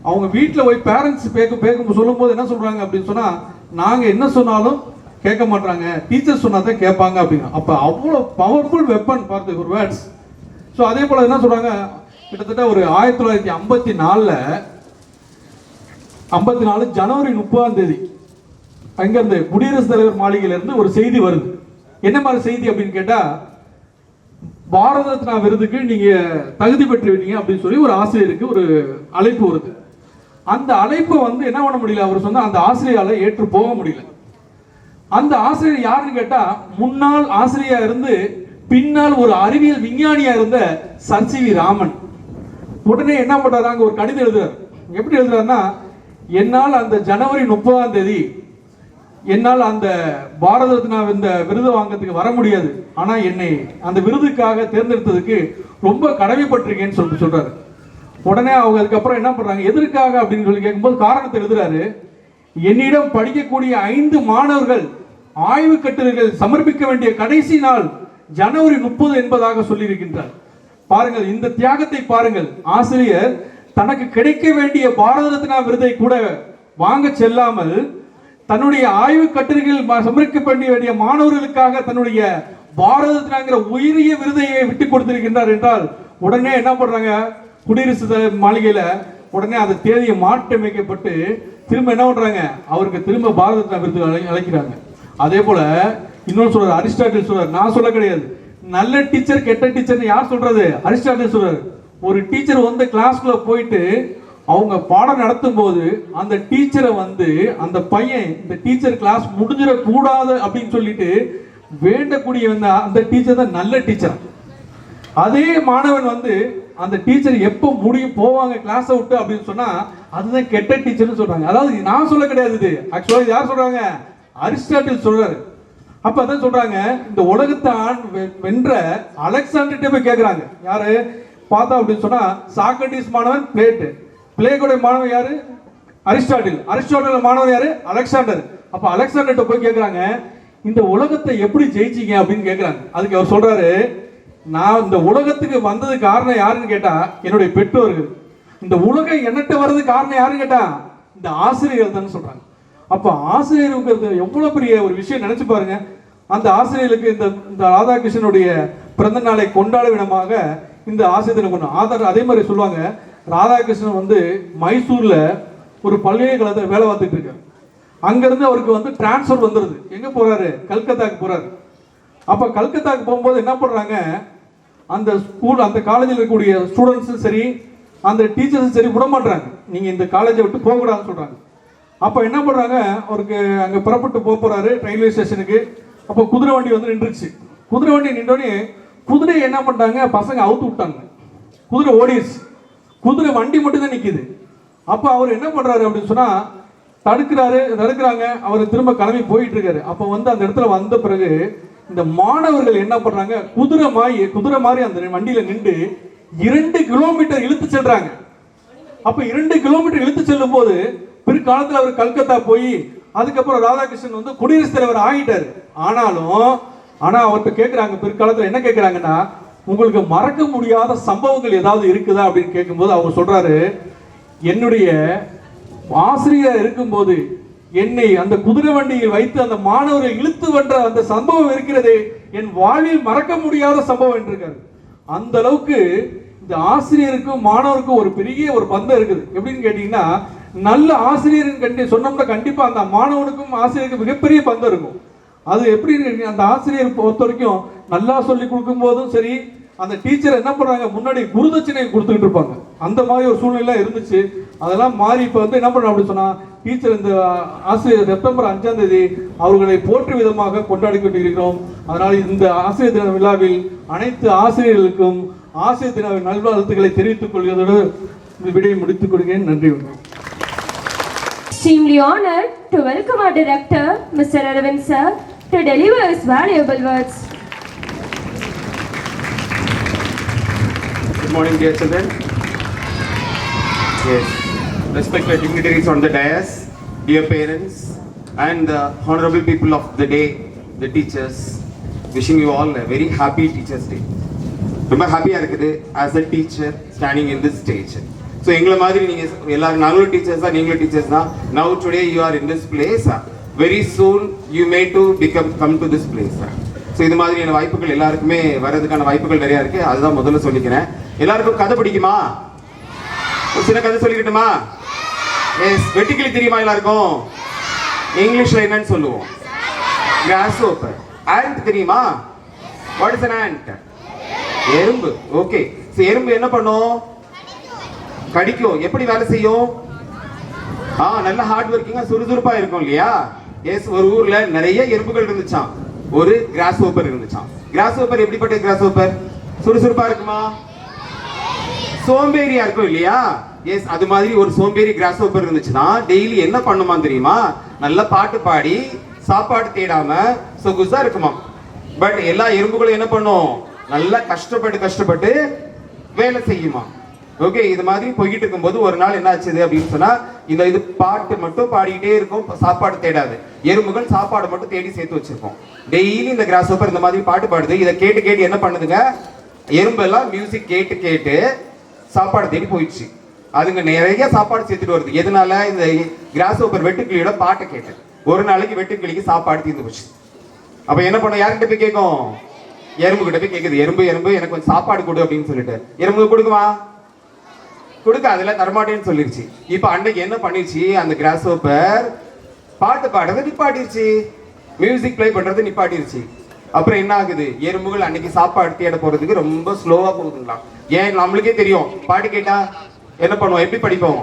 அவங்க வீட்டில் போய் பேரண்ட்ஸ் பேக்கும் சொல்லும்போது என்ன சொல்கிறாங்க அப்படின்னு சொன்னால், நாங்கள் என்ன சொன்னாலும் கேட்க மாட்டாங்க, டீச்சர் சொன்னால் தான் கேட்பாங்க அப்படின்னு. அப்போ அவ்வளோ பவர்ஃபுல் வெப்பன் பார்த்து ஒரு வேர்ட்ஸ். ஸோ அதே போல் என்ன சொல்கிறாங்க, கிட்டத்தட்ட ஒரு 1954 ஜனவரி 30 அங்கேருந்து குடியரசுத் தலைவர் மாளிகையிலேருந்து ஒரு செய்தி வருது. என்ன மாதிரி செய்தி அப்படின்னு கேட்டால், பாரத ரத்னா விருதுக்கு நீங்கள் தகுதி பெற்றுவிட்டீங்க அப்படின்னு சொல்லி ஒரு ஆசிரியருக்கு ஒரு அழைப்பு வருது. அந்த அழைப்பை என்ன பண்ண முடியல, அவர் சொன்னால் அந்த ஆசிரியரால் ஏற்று போக முடியல. அந்த ஆசிரியர் யாருன்னு கேட்டால், முன்னாள் ஆசிரியராக இருந்து பின்னால் ஒரு அறிவியல் விஞ்ஞானியாக இருந்த சர் சி வி ராமன். உடனே என்ன பண்ணுறாரு, அங்கே ஒரு கடிதம் எழுதுறாரு. எப்படி எழுதுறாருன்னா, என்னால் அந்த ஜனவரி 30 என்னால் அந்த பாரத ரத்னா இந்த விருது வாங்கிறதுக்கு வர முடியாது, ஆனால் என்னை அந்த விருதுக்காக தேர்ந்தெடுத்ததுக்கு ரொம்ப கடமைப்பட்டிருக்கேன்னு சொல்றாரு. உடனே அவங்க அதுக்கப்புறம் என்ன பண்றாங்க, எதற்காக அப்படின்னு சொல்லி கேட்கும்போது காரணத்தை எழுதுறாரு. என்னிடம் படிக்கக்கூடிய 5 மாணவர்கள் ஆய்வு கட்டுரைகள் சமர்ப்பிக்க வேண்டிய கடைசி நாள் ஜனவரி 30 என்பதாக சொல்லியிருக்கின்றார். பாருங்கள், இந்த தியாகத்தை பாருங்கள். ஆசிரியர் தனக்கு கிடைக்க வேண்டிய பாரத ரத்னா விருதை கூட வாங்க செல்லாமல் தன்னுடைய ஆய்வு கட்டுரைகள் சமர்ப்பிக்க வேண்டிய மாணவர்களுக்காக தன்னுடைய பாரத ரத்னாங்கிற உயரிய விருதையை விட்டு கொடுத்திருக்கின்றார் என்றால், உடனே என்ன பண்றாங்க, குடியரசு மாளிகையில உடனே அந்த தேதியை மாற்றமைக்கப்பட்டு திரும்ப என்ன பண்றாங்க, அவருக்கு திரும்ப பாரத ரத்னா விருது அழைக்கிறாங்க. அதே போல இன்னொரு சொல்றாரு, அரிஸ்டாட்டில் சொல்றாரு, நான் சொல்ல கிடையாது, நல்ல டீச்சர் கெட்ட டீச்சர் யார் சொல்றது, அரிஸ்டாட்டில் சொல்றாரு. ஒரு டீச்சர் கிளாஸ்க்குள்ள போயிட்டு அவங்க பாடம் நடத்தும் போது அந்த டீச்சரை அந்த பையன் இந்த டீச்சர் கிளாஸ் முடிஞ்சிடக்கூடாது அப்படின்னு சொல்லிட்டு வேண்டக்கூடிய அந்த டீச்சர் தான் நல்ல டீச்சர். அதே மாணவன் அந்த டீச்சர் எப்போ முடியும் போவாங்க கிளாஸை விட்டு அப்படின்னு சொன்னா அதுதான் கெட்ட டீச்சர்னு சொல்றாங்க. அதாவது நான் சொல்ல கிடையாது, இது ஆக்சுவலா யார் சொல்றாங்க, அரிஸ்டாட்டில் சொல்றாரு. அப்ப அதான் சொல்றாங்க, இந்த உலகத்தை வென்ற அலெக்சாண்டர்கிட்ட போய் கேட்கிறாங்க. யாரு பார்த்தா அப்படின்னு சொன்னா, சாக்ரட்டிஸ் மாணவன் பிளேகோட மாணவன் யாரு, அரிஸ்டாட்டில் மாணவன் யாரு, அலெக்சாண்டர். அப்ப அலெக்சாண்டர்கிட்ட போய் கேட்கிறாங்க, இந்த உலகத்தை எப்படி ஜெயிச்சீங்க அப்படின்னு கேட்கிறாங்க. அதுக்கு அவர் சொல்றாரு, நான் இந்த உலகத்துக்கு வந்தது காரணம் யாருன்னு கேட்டா என்னுடைய பெற்றோர்கள். இந்த உலகம் என்னட்ட வர்றது காரணம் யாருன்னு கேட்டா இந்த ஆசிரியர்கள் தான் சொல்றாங்க. அப்ப ஆசிரியருக்கு எவ்வளவு பெரிய ஒரு விஷயம் நினைச்சு பாருங்க. அந்த ஆசிரியர்களுக்கு இந்த ராதாகிருஷ்ணனுடைய பிறந்த நாளை கொண்டாட விதமாக இந்த ஆசிரியர் கொண்டு அதே மாதிரி சொல்லுவாங்க, ராதாகிருஷ்ணன் மைசூர்ல ஒரு பல்கலைக்கழகத்தில் வேலை பார்த்துட்டு இருக்காரு. அங்கிருந்து அவருக்கு டிரான்ஸ்பர் வந்துருது. எங்க போறாரு, கல்கத்தாக்கு போறாரு. அப்ப கல்கத்தாக்கு போகும்போது என்ன பண்றாங்க, அந்த ஸ்கூல் அந்த காலேஜில் இருக்கக்கூடிய ஸ்டூடெண்ட்ஸும் சரி அந்த டீச்சர்ஸும் சரி விட மாட்டாங்க, நீங்க இந்த காலேஜை விட்டு போகக்கூடாதுன்னு சொல்றாங்க. அப்ப என்ன பண்றாங்க, அவருக்கு அங்க புறப்பட்டு போறாரு ரயில்வே ஸ்டேஷனுக்கு. அப்போ குதிரை வண்டி நின்றுச்சு. குதிரை வண்டி நின்றோடனே குதிரை என்ன பண்றாங்க, பசங்க அவுத்து விட்டாங்க. குதிரை ஓடிடுச்சு, குதிரை வண்டி மட்டும் தான் நிக்குது. அப்ப அவர் என்ன பண்றாரு அப்படின்னு சொன்னா, தடுக்கிறாங்க. அவர் திரும்ப கிளம்பி போயிட்டு இருக்காரு. அப்ப அந்த இடத்துல வந்த பிறகு இந்த மாணவர்கள் என்ன பண்றாங்க, குதிரை மாதிரி அந்த வண்டியில நின்று 2 கிலோமீட்டர் இழுத்து செல்றாங்க. அப்ப 2 கிலோமீட்டர் இழுத்து செல்லும் போது பிற்காலத்தில் அவர் கல்கத்தா போய் அதுக்கப்புறம் ராதாகிருஷ்ணன் குடியரசுத் தலைவர் ஆகிட்டாரு. ஆனா அவர்கிட்ட கேட்கிறாங்க, பிற்காலத்தில் என்ன கேட்கிறாங்கன்னா, உங்களுக்கு மறக்க முடியாத சம்பவங்கள் ஏதாவது இருக்குதா அப்படின்னு கேட்கும்போது அவர் சொல்றாரு, என்னுடைய ஆசிரியர் இருக்கும்போது என்னை அந்த குதிரை வண்டியில் வைத்து அந்த மாணவர்கள் இழுத்து வென்ற அந்த சம்பவம் இருக்கிறதே என் வாழ்வில் மறக்க முடியாத சம்பவம் என்றிருக்காரு. அந்த அளவுக்கு இந்த ஆசிரியருக்கும் மாணவருக்கும் ஒரு பெரிய ஒரு பந்தம் இருக்குது. எப்படின்னு கேட்டீங்கன்னா, நல்ல ஆசிரியர் சொன்னோம்னா கண்டிப்பா அந்த மாணவனுக்கும் ஆசிரியருக்கும் மிகப்பெரிய பந்தம் இருக்கும். அது எப்படி அந்த ஆசிரியர் பொறுத்த வரைக்கும் நல்லா சொல்லி கொடுக்கும் போதும் சரி, அந்த டீச்சர் என்ன பண்றாங்க, முன்னாடி குருதட்சணை கொடுத்துக்கிட்டு இருப்பாங்க. அந்த மாதிரி ஒரு சூழ்நிலை இருந்துச்சு. அதெல்லாம் மாறி இப்ப என்ன பண்றோம் அப்படின்னு சொன்னா, டீச்சர் இந்த ஆசிரியர் செப்டம்பர் 5 அவர்களை போற்று விதமாக கொண்டாடி கொண்டிருக்கிறோம். அதனால் இந்த ஆசிரியர் தின விழாவில் அனைத்து ஆசிரியர்களுக்கும் ஆசிரியர் தின நல்வாழ்த்துக்களை தெரிவித்துக் கொள்வதோடு விடையை முடித்துக் கொள்கிறேன். நன்றி. Extremely honored to welcome our director, Mr. Aravind sir, to deliver his valuable words. Good morning, dear children. Yes, respected dignitaries on the dais, dear parents, and the honorable people of the day, the teachers. Wishing you all a very happy Teachers' Day. ரொம்ப ஹாப்பியாக இருக்குது as a teacher standing in this stage. So எங்களை மாதிரி நீங்கள் எல்லாரும் நாங்களும் teachers தான், நீங்களும் டீச்சர்ஸ் தான். Now today you are in this place. Very soon you may to come to this place. So இது மாதிரியான வாய்ப்புகள் எல்லாருக்குமே வர்றதுக்கான வாய்ப்புகள் நிறையா இருக்குது. அதுதான் முதல்ல சொல்லிக்கிறேன். எல்லாருக்கும் கதை பிடிக்குமா? ஒரு சின்ன கதை சொல்லிக்கிட்டுமா? எஸ். வெட்டுக்கிளி தெரியுமா எல்லாருக்கும்? இங்கிலீஷில் என்னன்னு சொல்லுவோம்? கிராஸ்ஹோப்பர். ஆண்ட் தெரியுமா? What is an ant? எறும்பு. ஓகே. ஸோ எறும்பு என்ன பண்ணும்? கடிக்கும். எப்படி வேலை செய்யும்? நல்ல ஹார்ட் ஒர்க்கிங்கா சுறுசுறுப்பா இருக்கும் இல்லையா? எஸ். ஒரு ஊர்ல நிறைய எறும்புகள் இருந்துச்சாம். ஒரு கிராஸ் ஹோப்பர் இருந்துச்சாம். கிராஸ் ஹோப்பர் எப்படிப்பட்ட கிராஸ் ஹோப்பர்? சுறுசுறுப்பா இருக்குமா? சோம்பேறியா இருக்கும் இல்லையா? எஸ். அது மாதிரி ஒரு சோம்பேறி கிராஸ் ஹோப்பர் இருந்துச்சுன்னா டெய்லி என்ன பண்ணுமா தெரியுமா? நல்ல பாட்டு பாடி சாப்பாடு தேடாம சொகுசா இருக்குமா. பட் எல்லா எறும்புகளும் என்ன பண்ணும்? நல்லா கஷ்டப்பட்டு வேலை செய்யுமா. ஓகே. இது மாதிரி போய்கிட்டு இருக்கும்போது ஒரு நாள் என்ன ஆச்சுது அப்படின்னு சொன்னா, இது பாட்டு மட்டும் பாடிக்கிட்டே இருக்கும், சாப்பாடு தேடாது. எறும்புகள் சாப்பாடு மட்டும் தேடி சேர்த்து வச்சிருக்கோம். டெய்லி இந்த கிராஸ் ஹோப்பர் இந்த மாதிரி பாட்டு பாடுது. இதை கேட்டு என்ன பண்ணுதுங்க? எறும்பெல்லாம் மியூசிக் கேட்டு சாப்பாடு தேடி போயிடுச்சு. அதுங்க நிறைய சாப்பாடு சேர்த்துட்டு வருது. எதனால? இந்த கிராஸ் ஹோப்பர் வெட்டுக்கிளியோட பாட்டை கேட்டு. ஒரு நாளைக்கு வெட்டுக்கிளிக்கு சாப்பாடு தீர்ந்து போச்சு. அப்ப என்ன பண்ண? யார்கிட்ட போய் கேட்கும்? எறும்பு கிட்ட போய் கேட்குது. எறும்பு எனக்கு கொஞ்சம் சாப்பாடு கொடு அப்படின்னு சொல்லிட்டு. எறும்பு கொடுக்குமா? கொடுக்காதுல, தரமாட்டேன்னு சொல்லிருச்சு. இப்ப அன்னைக்கு என்ன பண்ணிருச்சு? அந்த கிராஸ் ஹோப்பர் பாட்டு பாடுறதை நிப்பாட்டிருச்சு, மியூசிக் பிளே பண்றது நிப்பாட்டிருச்சு. அப்புறம் என்ன ஆகுது? எறும்புகள் அன்னைக்கு சாப்பாடு தேட போறதுக்கு ரொம்ப ஸ்லோவா போகுதுங்களா. ஏன்? நம்மளுக்கே தெரியும், பாட்டு கேட்டா என்ன பண்ணுவோம்? எப்படி படிப்போம்?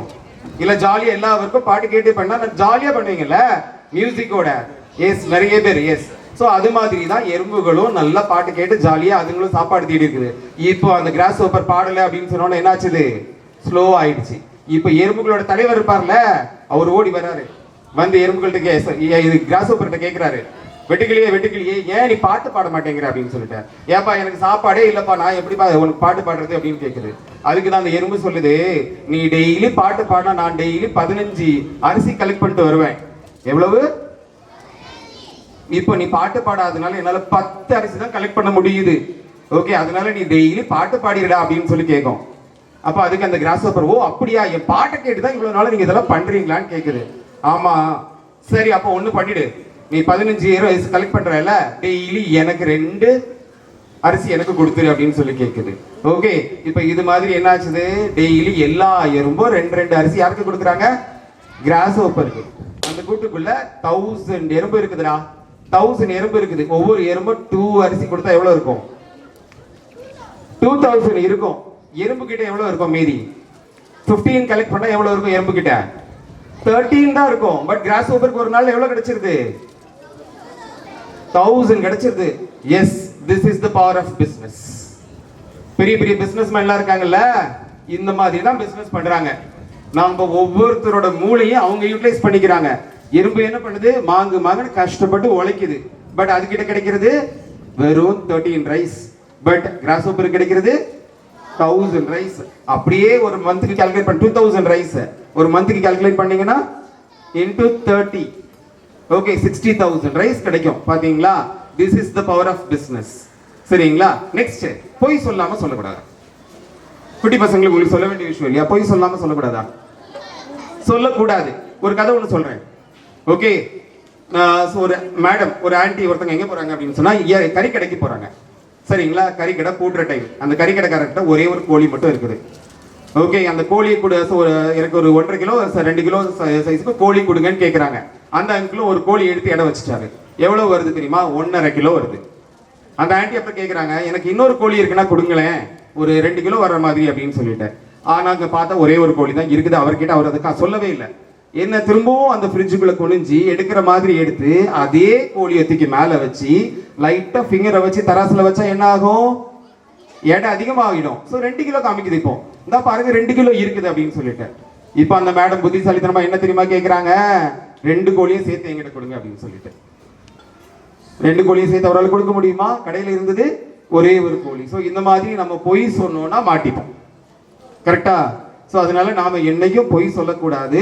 இல்ல ஜாலியா எல்லாருக்கும் பாட்டு கேட்டு பண்ணா ஜாலியா பண்ணுவீங்கல்ல மியூசிக்கோட. எஸ். நிறைய பேர். எஸ். ஸோ அது மாதிரி தான் எறும்புகளும் நல்லா பாட்டு கேட்டு ஜாலியா அதுங்களும் சாப்பாடு தேடி இருக்குது. இப்போ அந்த கிராஸ் ஹோப்பர் பாடல அப்படின்னு சொன்னோன்னா என்னாச்சுது? ஸ்லோ ஆயிடுச்சு. இப்போ எறும்புகளோட தலைவர் இருப்பார்ல, அவர் ஓடி வர்றாரு. வந்து எறும்புகள்கிட்ட இது கிராஸ் ஹோப்பர்கிட்ட கேட்கிறாரு, வெட்டுக்கிளியே ஏன் நீ பாட்டு பாட மாட்டேங்கிற அப்படின்னு சொல்லிட்டு. ஏப்பா எனக்கு சாப்பாடே இல்லப்பா, நான் எப்படிப்பா உனக்கு பாட்டு பாடுறது அப்படின்னு கேட்குது. அதுக்கு தான் அந்த எறும்பு சொல்லுது, நீ டெய்லி பாட்டு பாடினா நான் டெய்லி 15 அரிசி கலெக்ட் பண்ணிட்டு வருவேன். எவ்வளவு? இப்போ நீ பாட்டு பாடாதனால என்னால 10 அரிசி தான் கலெக்ட் பண்ண முடியுது. ஓகே. அதனால நீ டெய்லி பாட்டு பாடிடா அப்படின்னு சொல்லி கேட்கும். அப்ப அதுக்கு அந்த கிராஸ் ஹோப்பர், ஓ அப்படியா, என் பாட்டை கேட்டுதான் இவ்வளவு நாள் நீங்க இதெல்லாம் பண்றீங்களான்னு கேக்குது. ஆமா. சரி, அப்ப ஒண்ணு பண்ணிடு, நீ 15 அரிசி கலெக்ட் பண்றல, டெய்லி எனக்கு 2 அரிசி எனக்கு கொடுத்துரு அப்படின்னு சொல்லி கேக்குது. ஓகே. இப்ப இது மாதிரி என்ன ஆச்சுது? டெய்லி எல்லா எறும்பும் 2 அரிசி யாருக்கு கொடுக்குறாங்க? கிராஸ் ஹோப்பருக்கு. அந்த கூட்டுக்குள்ள 1000 எறும்பு இருக்குதுடா. 1000 எறும்பு இருக்குது. ஒவ்வொரு எறும்பும் 2 அரிசி கொடுத்தா எவ்வளவு இருக்கும்? 2000 இருக்கும். எறும்பு கிட்ட எவ்வளவு இருக்கும்? மீதி 15 கலெக்ட் பண்ணா எவ்வளவு இருக்கும்? எறும்பு கிட்ட 13 தான் இருக்கும். பட் கிராஸ் ஹோப்பருக்கு ஒரு நாள் எவ்வளவு கிடைச்சிருது? 1000 கிடைச்சிருது. Yes. This is the power of business. பெரிய பிசினஸ் மேன்லாம் இருக்காங்கல்ல, இந்த மாதிரி தான் பிசினஸ் பண்றாங்க. நாம ஒவ்வொருத்தரோட மூளையும் அவங்க யூட்டிலைஸ் பண்ணிக்கிறாங்க. எறும்பு என்ன பண்ணுது? மாங்குன்னு கஷ்டப்பட்டு உழைக்குது. பட் அது கிட்ட கிடைக்கிறது வெறும் 13 ரைஸ். பட் கிராஸ் ஹோப்பருக்கு கிடைக்கிறது 1000 ரைஸ். அப்படியே ஒரு மந்த்துக்கு கால்குலேட் பண்ண 2000 ரைஸ் ஒரு மந்த்துக்கு கால்குலேட் பண்ணீங்கன்னா into 30, ஓகே, 60,000 ரைஸ் கிடைக்கும். பாத்தீங்களா? This is the power of business. சரிங்களா? நெக்ஸ்ட், பொய் சொல்லாம சொல்லக்கூடாது. குட்டி பசங்களுக்கு உங்களுக்கு சொல்ல வேண்டிய விஷயம் இல்லையா? பொய் சொல்லாம சொல்லக்கூடாதா? சொல்லக்கூடாது. ஒரு கதை ஒன்று சொல்றேன். ஓகே. ஒரு மேடம், ஒரு ஆன்டி ஒருத்தங்க எங்க போறாங்க அப்படின்னு சொன்னா கறி கடைக்கு போறாங்க. சரிங்களா? கறி கடை கூட்டுற டைம். அந்த கறி கடைக்காரர்கிட்ட ஒரே ஒரு கோழி மட்டும் இருக்குது. ஓகே. அந்த கோழியை கூட எனக்கு ஒரு 1.5 கிலோ 2 கிலோ சைஸுக்கு கோழி கொடுங்கன்னு கேட்குறாங்க. அந்த அங்கிளும் ஒரு கோழி எடுத்து இடம் வச்சுட்டாரு. எவ்வளவு வருது தெரியுமா? 1.5 கிலோ வருது. அந்த ஆன்டி அப்புறம் கேட்குறாங்க, எனக்கு இன்னொரு கோழி இருக்குன்னா கொடுங்களேன், ஒரு 2 கிலோ வர்ற மாதிரி அப்படின்னு சொல்லிட்டு. ஆனாங்க பார்த்தா ஒரே ஒரு கோழி தான் இருக்குது. அவர்கிட்ட அவர் அதுக்கு சொல்லவே இல்லை. என்ன திரும்பவும் அந்த ஃப்ரிட்ஜுக்குள்ள குனிஞ்சு எடுக்கிற மாதிரி எடுத்து அதே கோழியை தூக்கி மேல வச்சு லைட்டா ஃபிங்கரை வச்சு தராசுல வச்சா என்ன ஆகும்? எடை அதிகமாகிடும். ஸோ 2 கிலோ காமிக்குது. இப்போ இந்த பாருங்க 2 கிலோ இருக்குது அப்படின்னு சொல்லிட்டு. இப்போ அந்த மேடம் புத்திசாலித்தனமா என்ன தெரியுமா கேட்குறாங்க? 2 கோழியும் சேர்த்து எங்கிட்ட கொடுங்க அப்படின்னு சொல்லிட்டு. 2 கோழியும் சேர்த்து அவரால் கொடுக்க முடியுமா? கடையில் இருந்தது ஒரே ஒரு கோழி. ஸோ இந்த மாதிரி நம்ம பொய் சொன்னோம்னா மாட்டிப்போம். கரெக்டா? ஸோ அதனால நாம என்னைக்கும் பொய் சொல்லக்கூடாது.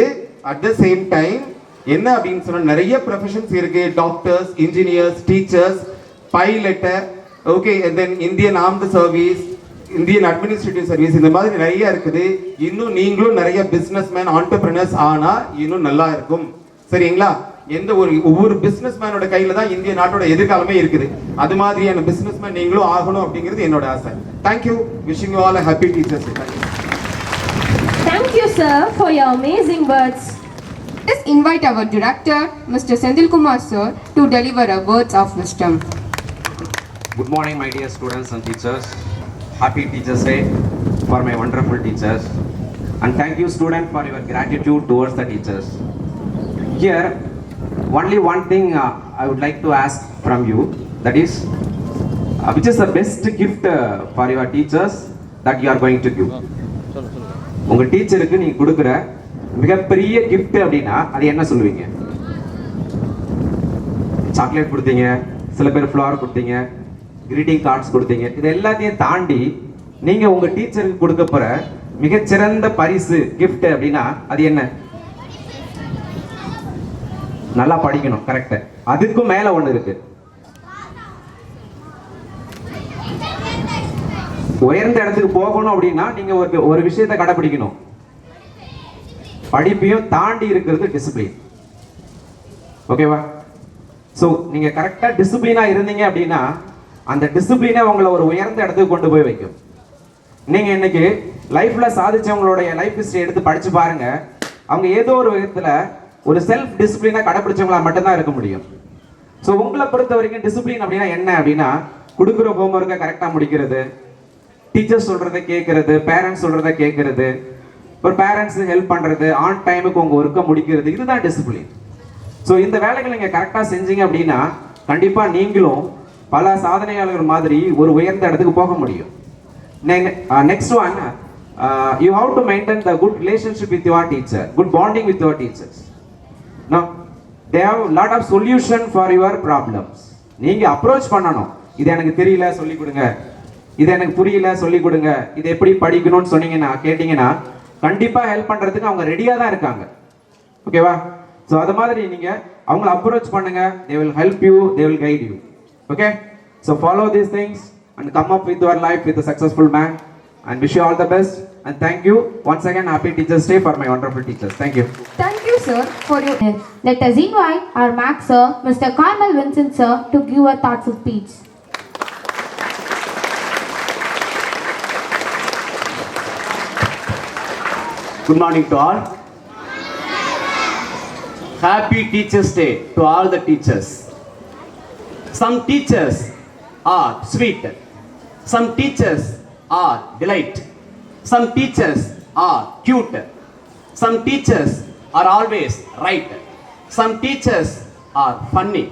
அட் த சேம் டைம் என்ன அப்படின்னு சொன்னா நிறைய ப்ரொஃபஷன்ஸ் இருக்கு. Doctors, engineers, teachers, pilot, okay, then Indian armed service, Indian administrative service, இந்த மாதிரி நிறைய இருக்குது. இன்னும் நீங்களும் நிறைய பிசினஸ் மேன் ஆண்டர்பிரினர்ஸ் ஆனா இன்னும் நல்லா இருக்கும். சரிங்களா? ஒவ்வொரு பிசினஸ் மேனோட கையில தான் இந்திய நாட்டோட எதிர்காலமே இருக்குது. அது மாதிரியான பிசினஸ் மேன் நீங்களும் ஆகணும் அப்படிங்கிறது என்னோட ஆசை. Thank you. Wishing you all a happy Teachers Day. Thank you, sir, for your amazing words. Let's invite our director, Mr. Senthil Kumar sir, to deliver a words of wisdom. Good morning, my dear students and teachers. Happy Teachers Day for my wonderful teachers. And thank you, students, for your gratitude towards the teachers. Here, only one thing I would like to ask from you, that is, which is the best gift for your teachers that you are going to give? உங்க டீச்சருக்கு நீங்க கொடுக்குற மிகப்பெரிய gift அப்படின்னா அது என்ன சொல்லுவீங்க? Chocolate கொடுத்தீங்க, சில பேர் ஃப்ளவர் கொடுத்தீங்க, கிரீட்டிங் கார்ட்ஸ் கொடுத்தீங்க. இது எல்லாத்தையும் தாண்டி நீங்க உங்க டீச்சருக்கு கொடுக்க போற மிகச்சிறந்த பரிசு gift அப்படின்னா அது என்ன? நல்லா படிக்கணும். கரெக்ட். அதுக்கும் மேல ஒண்ணு இருக்கு. உயர்ந்த இடத்துக்கு போகணும் அப்படின்னா நீங்க ஒரு விஷயத்தை கடைபிடிக்கணும். படிப்பையும் தாண்டி இருக்கிறது டிசிப்ளின். ஓகேவா? ஸோ நீங்க கரெக்டா டிசிப்ளினா இருந்தீங்க அப்படின்னா அந்த டிசிப்ளினை உங்களை ஒரு உயர்ந்த இடத்துக்கு கொண்டு போய் வைக்கும். நீங்க இன்னைக்கு லைஃப்ல சாதிச்சவங்களுடைய லைஃப் ஹிஸ்டரி எடுத்து படிச்சு பாருங்க. அவங்க ஏதோ ஒரு விதத்துல ஒரு செல்ஃப் டிசிப்ளினை கடைபிடிச்சவங்களா மட்டும்தான் இருக்க முடியும். ஸோ உங்களை பொறுத்த வரைக்கும் டிசிப்ளின் அப்படின்னா என்ன அப்படின்னா கொடுக்குற ஹோம்ஒர்க்கை கரெக்டாக முடிக்கிறது, டீச்சர்ஸ் சொல்றதை கேட்கறது, பேரண்ட்ஸ் சொல்றதை கேட்கறது, ஒரு பேரண்ட்ஸ் ஹெல்ப் பண்றது, ஆன் டைமுக்கு உங்க ஒர்க்கை முடிக்கிறது, இதுதான் டிசிப்ளின். ஸோ இந்த வேலைகள் நீங்க கரெக்டாக செஞ்சீங்க அப்படின்னா கண்டிப்பா நீங்களும் பல சாதனையாளர்கள் மாதிரி ஒரு உயர்ந்த இடத்துக்கு போக முடியும். Next one, you have to maintain the good relationship with your teacher, good bonding with your teachers. Now, they have a lot of solution for your problems. நீங்க அப்ரோச் பண்ணணும். இது எனக்கு தெரியல சொல்லி கொடுங்க, இது எனக்கு புரியல சொல்லி கொடுங்க, இது எப்படி படிக்கணும்னு சொன்னீங்கன்னா கேட்டீங்கன்னா கண்டிப்பா ஹெல்ப் பண்றதுக்கு அவங்க ரெடியா தான் இருக்காங்க. ஓகேவா? ஸோ அது மாதிரி நீங்க அவங்களை அப்ரோச் பண்ணுங்க. they will help you, they will guide you. Okay? So follow these things and come up with your life with a successful man, and wish you all the best. And thank you once again. Happy Teachers Day for my wonderful teachers. Thank you. Thank you, sir, for your. Let us invite our Max sir, Mr. Carmel Vincent sir, to give a thoughtful speech. Good morning to all. Happy Teachers Day to all the teachers. Some teachers are sweet. Some teachers are delight. Some teachers are cute. Some teachers are always right. Some teachers are funny.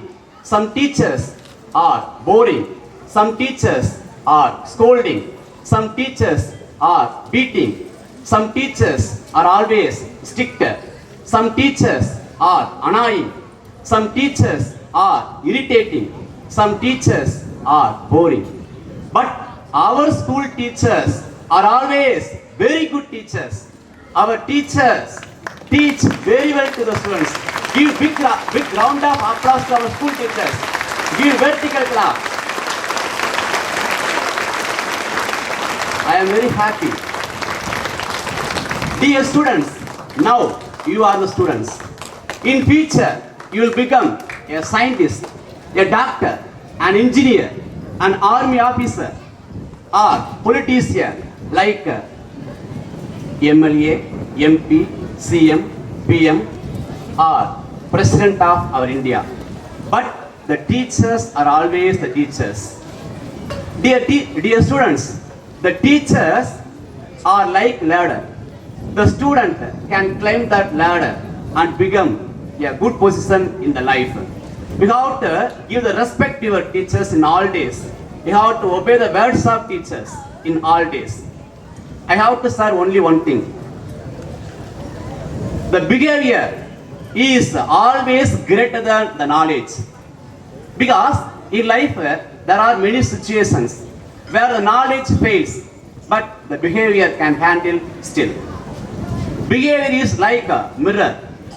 Some teachers are boring. Some teachers are scolding. Some teachers are beating. Some teachers are always strict. Some teachers are annoying. Some teachers are irritating. Some teachers are boring. But our school teachers are always very good teachers. Our teachers teach very well to the students. Give big round of applause to our school teachers. Give vertical clap. I am very happy. Dear students, now you are the students. In future, you will become a scientist, a doctor, an engineer, an army officer, or politician like MLA, MP, CM, PM, or President of our India. But the teachers are always the teachers. Dear students, the teachers are like ladder. The student can climb that ladder and become a good position in the life. We have to give the respect to your teachers in all days. We have to obey the words of teachers in all days. I have to say only one thing. The behavior is always greater than the knowledge. Because in life there are many situations where the knowledge fails, but the behavior can handle still. Behavior is like a mirror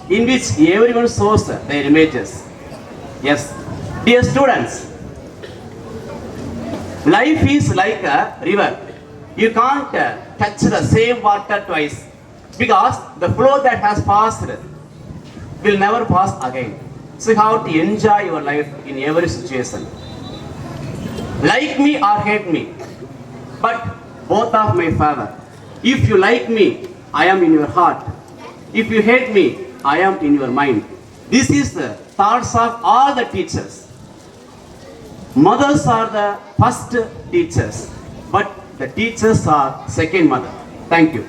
in which everyone shows their images. Yes, dear students, life is like a river You can't touch the same water twice because the flow that has passed will never pass again. So you have to enjoy your life in every situation. Like me or hate me, but both of my favor. If you like me, I am in your heart. If you hate me, I am in your mind. This is the thoughts of all the teachers. Mothers are the first teachers, but the teachers are second mother. Thank you.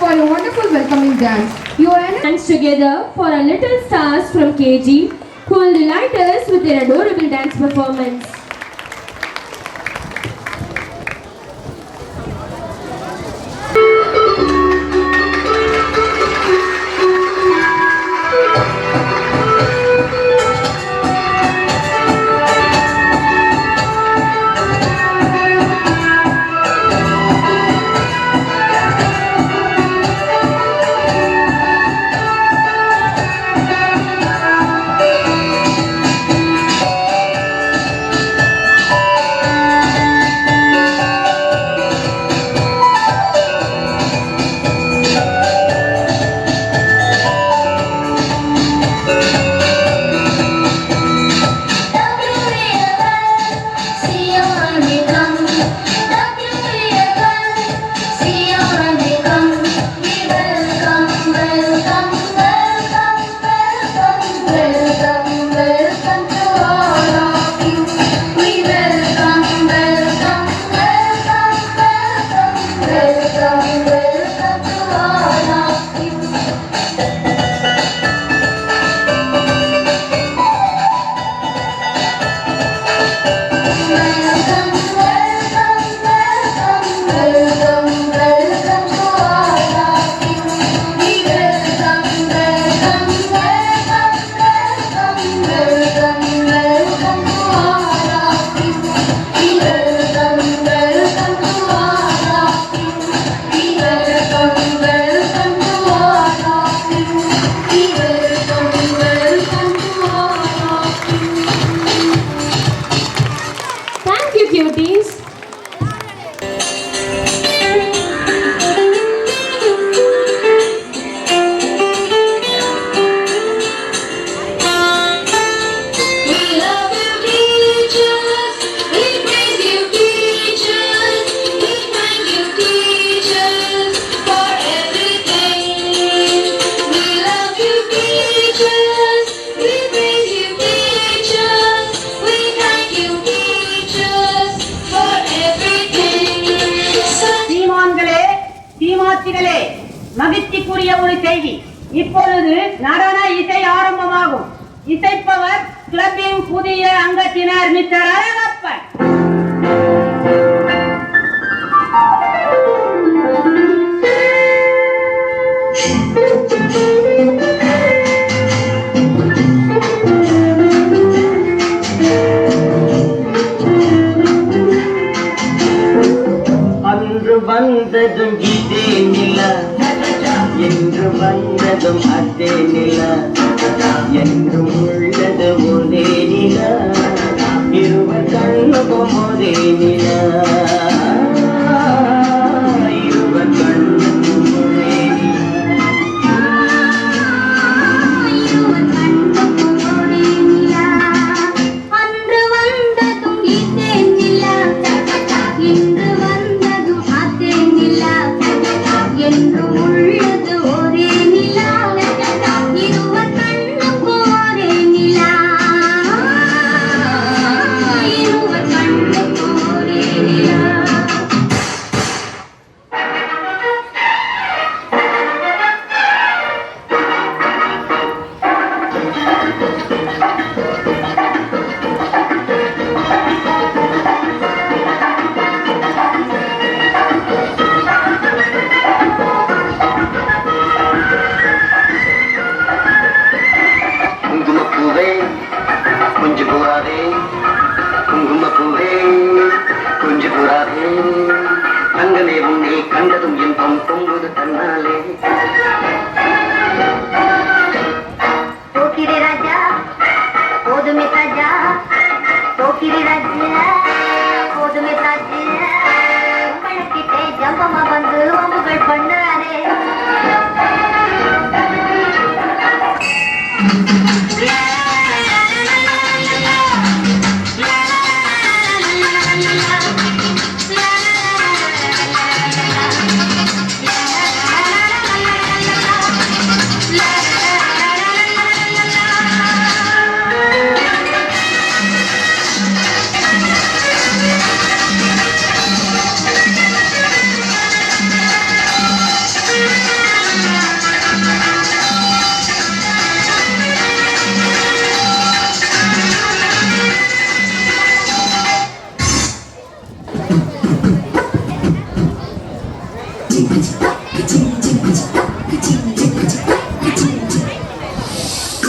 for a wonderful welcoming dance. You are hands together for our little stars from KG who will delight us with their adorable dance performance. cuties. மகிழ்ச்சிக்குரிய ஒரு செய்தி. இப்பொழுது நடன இசை ஆரம்பமாகும். இசைப்பவர் கிளப்பின் புதிய அங்கத்தினர் mister Alagappan. அன்று வந்ததும் இதே நிலா, என்று வந்ததும் அதே நிலா, என்றும் உள்ளது ஒரே நிலா, இருவர் கண்ணுக்கும் ஒரே நிலா, இருவர் கண்ணுக்கும் ஒரே அன்று வந்ததும் இதே நிலா, இன்று வந்ததும் அதே நிலா, என்றும் உள்ளது ஒரே நிலா, இருவர் கண்ணுக்கும் ஒரே நிலா, இருவர் கண்ணுக்கும் ஒரே நிலா. குங்குமப்பூவே கொஞ்சம் கூறாதே, குங்குமப்பூவே கொஞ்சம் கூறாதே, தங்கமே உன்னை கண்டதும் இன்பம் பொங்குது தன்னாலே. போக்கிரி ராஜா போதுமே தாஜா, போக்கிரி ராஜா போதுமே தாஜா, உங்களுக்கிட்டே ஜம்பமா வந்து ஒம்புகள் பண்ணாரே.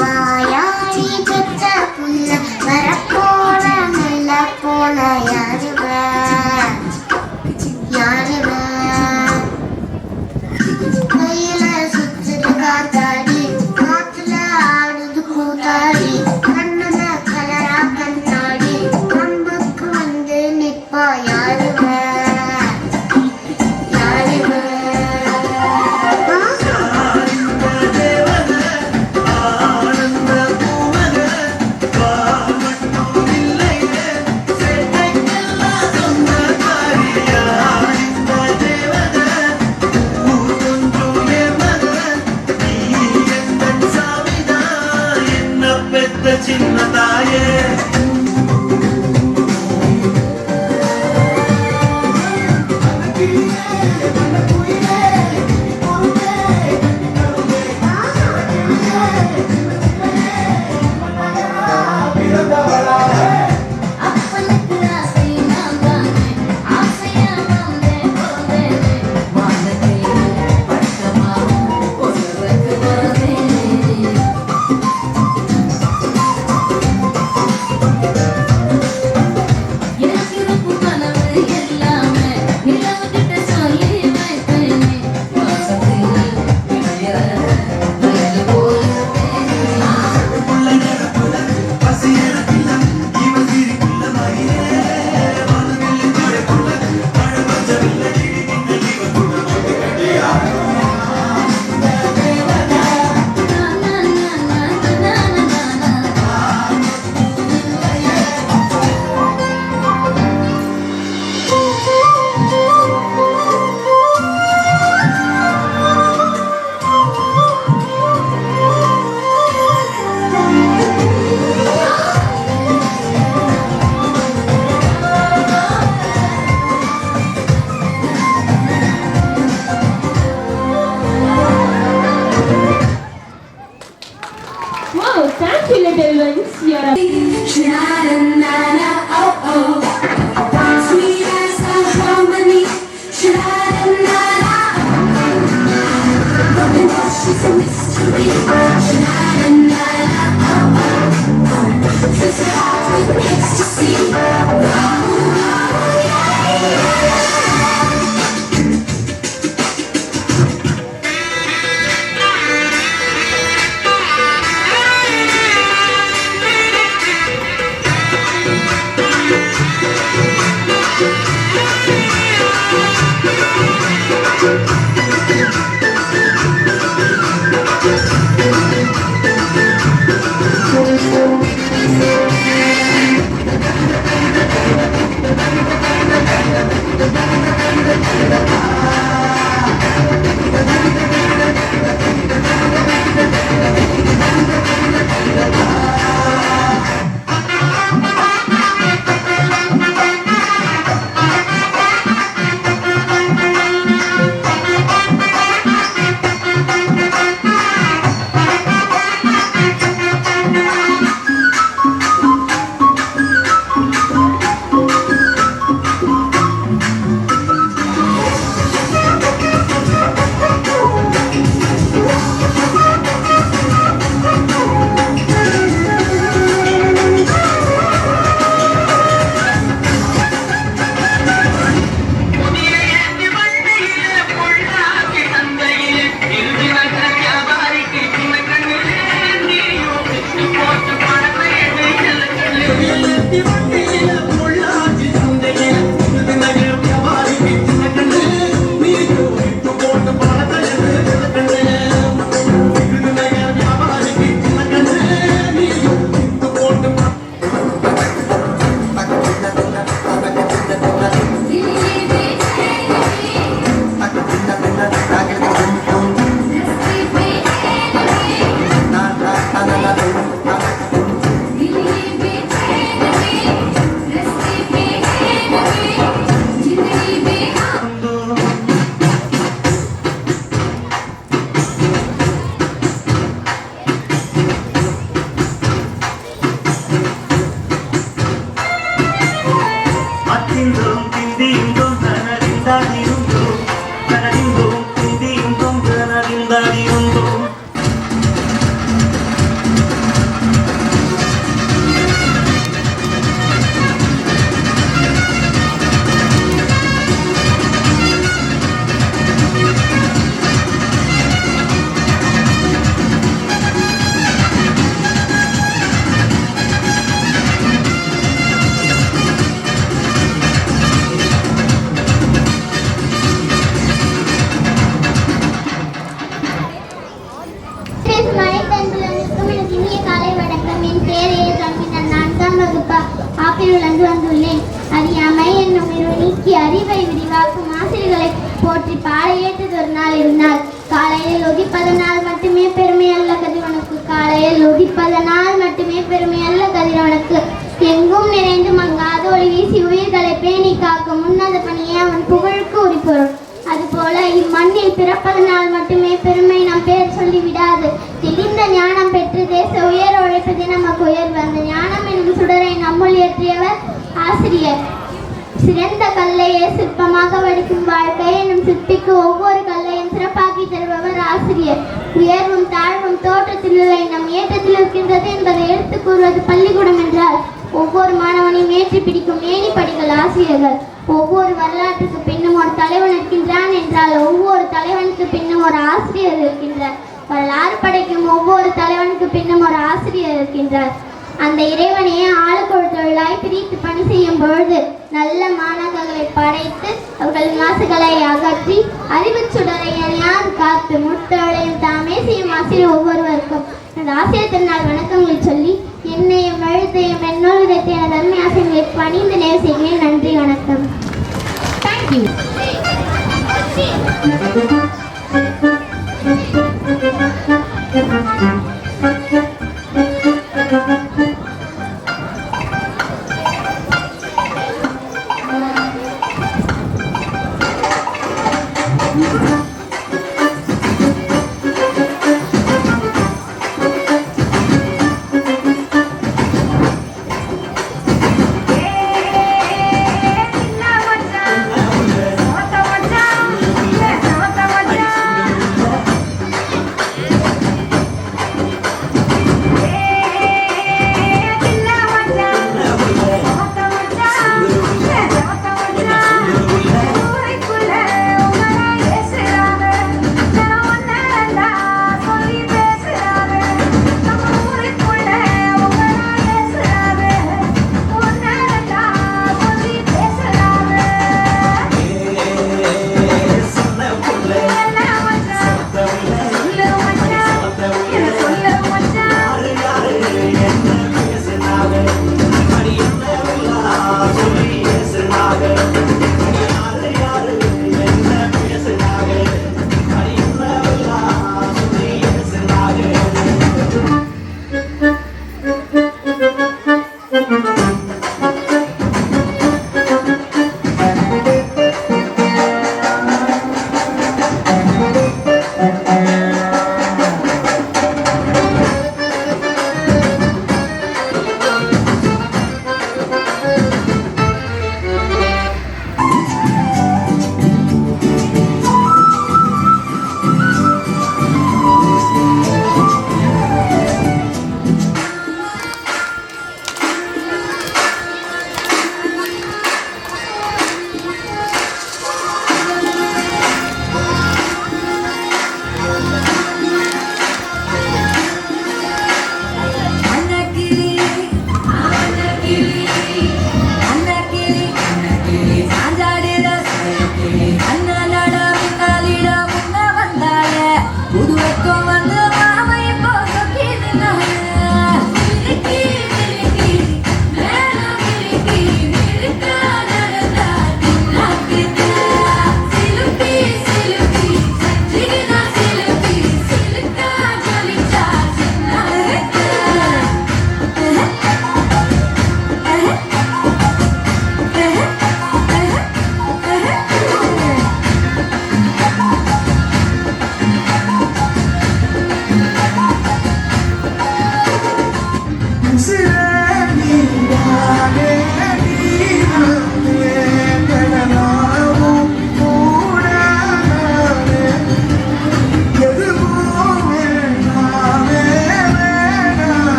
வாயாடி பெற்ற புள்ள வரப்போன நல்ல போல யாருவ யாருவ, கையில சுத்துது காத்தாடி, காத்துல ஆடுது கூத்தாடி, கண்ணுல கலரா கண்ணாடி, கம்புக்கு வந்து நிப்பா யாருவ யாருவ. சின்ன தாயே காக்கும் ஆசிரியர்களை போற்றி பாடையேற்றது ஒரு நாள் இருந்தால் காலையில் உதிப்பதனால் மட்டுமே பெருமை அல்ல கதிரவனுக்கு. காலையில் உதிப்பதனால் மட்டுமே பெருமை அல்ல கதிரவனுக்கு. எங்கும் நிறைந்து மங்காத ஒளி வீசி உயிர்களை பேணி காக்கும் உன்னத பணியே அவன் புகழுக்கு உரிப்பொருள். அதுபோல இம்மண்ணில் பிறப்பதனால் மட்டுமே பெருமை நம் பேர் சொல்லிவிடாது. தெளிந்த ஞானம் பெற்று தேச உயர உழைப்பதே நமக்கு உயர்வு. அந்த ஞானம் என்னும் சுடரை நம்முள் ஏற்றியவர் ஆசிரியர். சிறந்த கல்லையே சிற்பமாக வடிக்கும் வாழ்க்கை என்னும் சிற்பிக்கு ஒவ்வொரு கல்லையும் சிறப்பாக்கி தருபவர் ஆசிரியர். உயர்வும் தாழ்வும் தோற்றத்தில் இல்லை, நம் ஏற்றத்தில் இருக்கின்றது என்பதை எடுத்துக் கூறுவது பள்ளிக்கூடம் என்றால் ஒவ்வொரு மாணவனையும் ஏற்றி பிடிக்கும் மேனி படிகள் ஆசிரியர்கள். ஒவ்வொரு வரலாற்றுக்கு பின்னும் ஒரு தலைவன் இருக்கின்றான் என்றால் ஒவ்வொரு தலைவனுக்கு பின்னும் ஒரு ஆசிரியர் இருக்கின்றார். வரலாறு படைக்கும் ஒவ்வொரு தலைவனுக்கு பின்னும் ஒரு ஆசிரியர் இருக்கின்றார். அந்த இறைவனையே ஆளுக்கொரு தொழிலாய் பிரித்து பணி செய்யும் பொழுது நல்ல மாணவர்களை படைத்து அவர்களின் மாசுகளை அகற்றி அறிவு சுடரை எனையாது காத்து முத்தொழிலையும் தாமே செய்யும் ஆசிரியர் ஒவ்வொருவருக்கும் எனது ஆசிரியர் திருநாள் வணக்கங்களை சொல்லி என்னையும் எழுத்தையும் என்னோடு விதைத்த எனது அருமை ஆசிரியர்களை பணிந்து நேர் செய்கிறேன். நன்றி, வணக்கம். Thank you.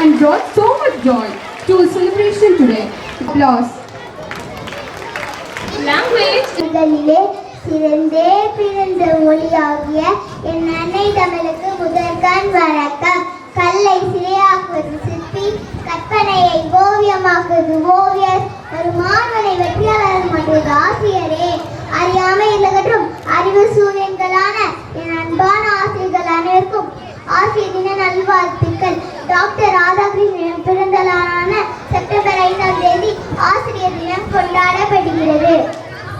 and brought so much joy to a celebration today. Applause. Language. முதலிலே சிறந்தே பிறந்த மொழியாகிய என் அன்னை தமிழுக்கு முதற்கண் வணக்கம். கல்லை சிலையாக்குவது சிற்பி, கற்பனையை ஓவியமாக்குவது ஓவியர். ஒரு மாணவனை வெற்றியாளர் மட்டும் respected ஆசிரியரே, அறியாமை இல்லகற்றும் அறிவு சூரியன்களான என் அன்பான ஆசிரியர்கள் அனைவருக்கும் ஆசிரியர் தின நல்வாழ்த்துக்கள். டாக்டர் ராதாகிருஷ்ணன் பிறந்த நாளான செப்டம்பர் 5ஆம் தேதி ஆசிரியர் தினம் கொண்டாடப்படுகிறது.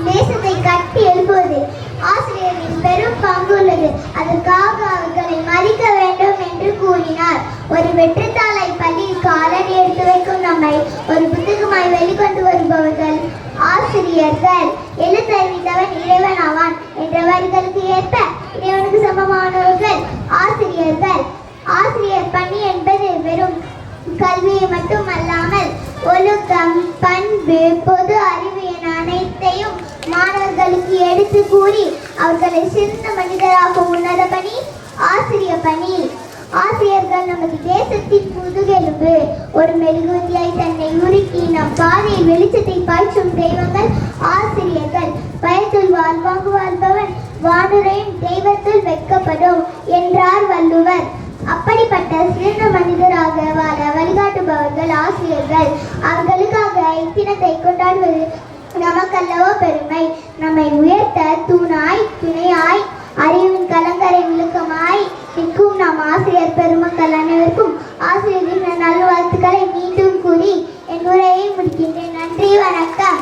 தேசத்தை கட்டி எழுப்புவது ஆசிரியரின் பெரும் பங்கு உள்ளது. அதற்காக அவர்களை மதிக்க வேண்டும் என்று கூறினார். ஒரு வெற்றுத்தாளை பள்ளியில் காலடி எடுத்து வைக்கும் நம்மை ஒரு புத்தகமாய் வெளிக்கொண்டு வருபவர்கள் ஆசிரியர்கள். எழுத்தறிவித்தவன் இறைவன் ஆவான் என்ற வரிகளுக்கு ஏற்ப இறைவனுக்கு சமமானவர்கள் ஆசிரியர்கள். ஆசிரியர் பணி என்பது வெறும் கல்வியை மட்டுமல்லாமல் ஒழுக்கம், பண்பு, பொது அறிவு என அனைத்தையும் மாணவர்களுக்கு எடுத்து கூறி அவர்களை சிறந்த மனிதராக உன்னத பணி ஆசிரியர் பணி. ஆசிரியர்கள் நமது தேசத்தின் முதுகெலும்பு. ஒரு மெழுகுவர்த்தியாய் தன்னை உருக்கி நம் பாதையில் வெளிச்சத்தை பாய்ச்சும் தெய்வங்கள் ஆசிரியர்கள். பயத்துள் வாழ்வாங்கு வாழ்பவன் வானுரையும் தெய்வத்துள் வைக்கப்படும் என்றார் வள்ளுவர். அப்படிப்பட்ட சிறந்த மனிதராக வாழ வழிகாட்டுபவர்கள் ஆசிரியர்கள். அவர்களுக்காக இத்தினத்தை கொண்டாடுவது நமக்கல்லவோ பெருமை. நம்மை உயர்த்த தூணாய் துணையாய் அறிவின் கலங்கரை விளக்கமாய் நிற்கும் நம் ஆசிரியர் பெருமக்கள் அனைவருக்கும் ஆசிரியரின் நல்வாழ்த்துக்களை மீண்டும் கூறி என் உரையை முடிக்கின்றேன். நன்றி, வணக்கம்.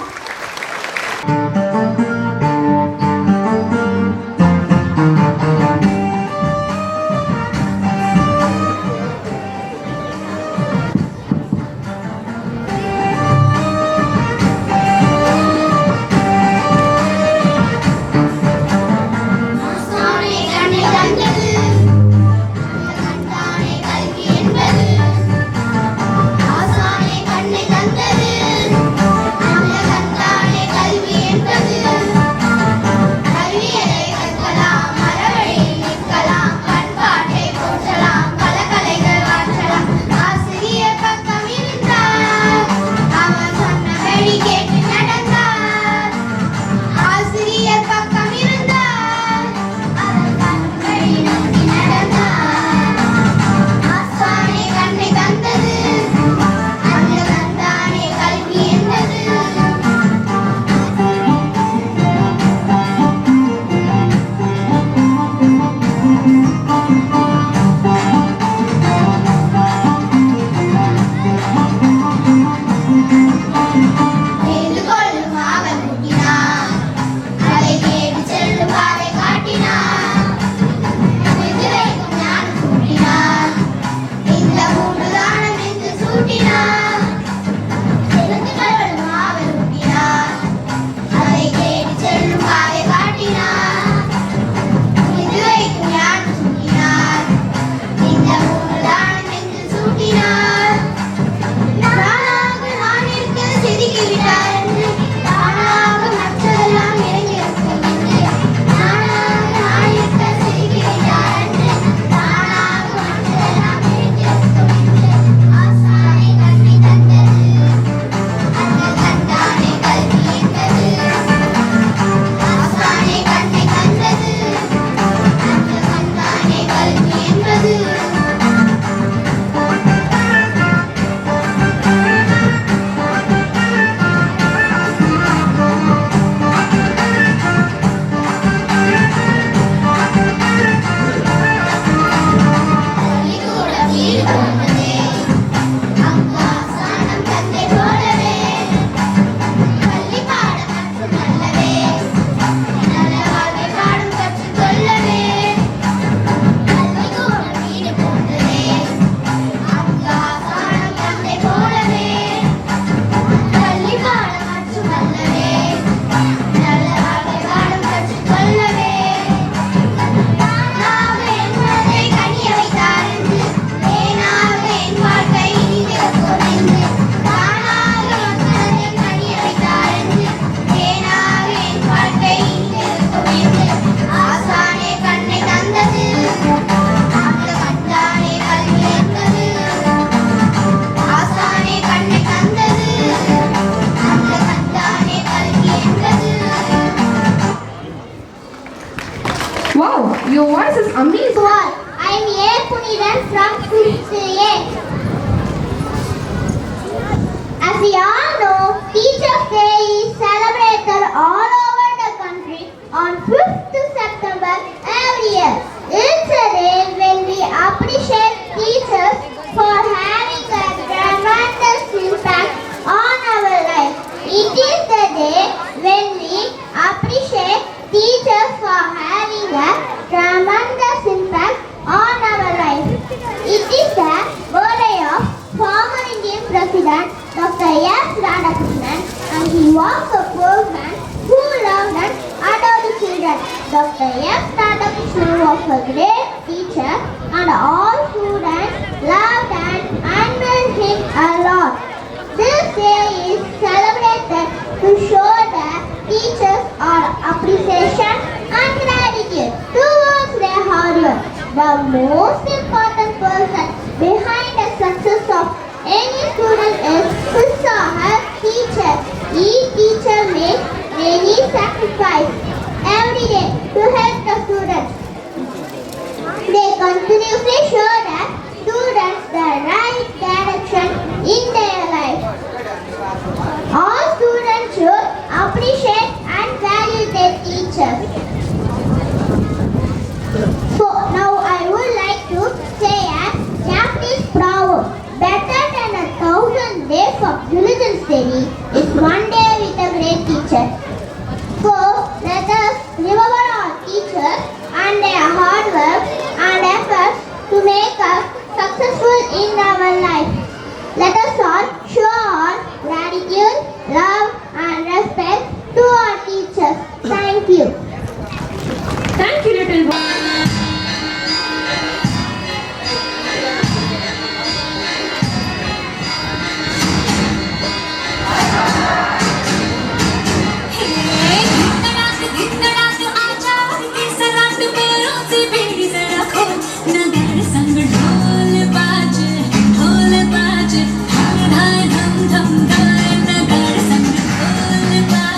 Your voice is amazing. I am A. Puniran from 5th A. As we all know, Teachers' Day is celebrated S. Radhakrishnan, and he was a person who loved and adored the children. Dr. S. Radhakrishnan was a great teacher, and all students loved and admired him a lot. This day is celebrated to show the teachers our appreciation and gratitude towards their hard work. The most important person behind the success of any student is his or her teacher. Each teacher makes many sacrifices every day to help the students. They continuously show the students the right direction in their life. All students should appreciate and value their teachers. So now I would like to say a Japanese proverb. Better than 1,000 days of diligent study is one day with a great teacher. So let us remember our teachers and their hard work and efforts to make us successful in our life. Let us all show our gratitude, love and respect to our teachers. Thank you. Thank you, little boy. ढोल बाजे, धम धम धम धम, नगर संग ढोल बाजे।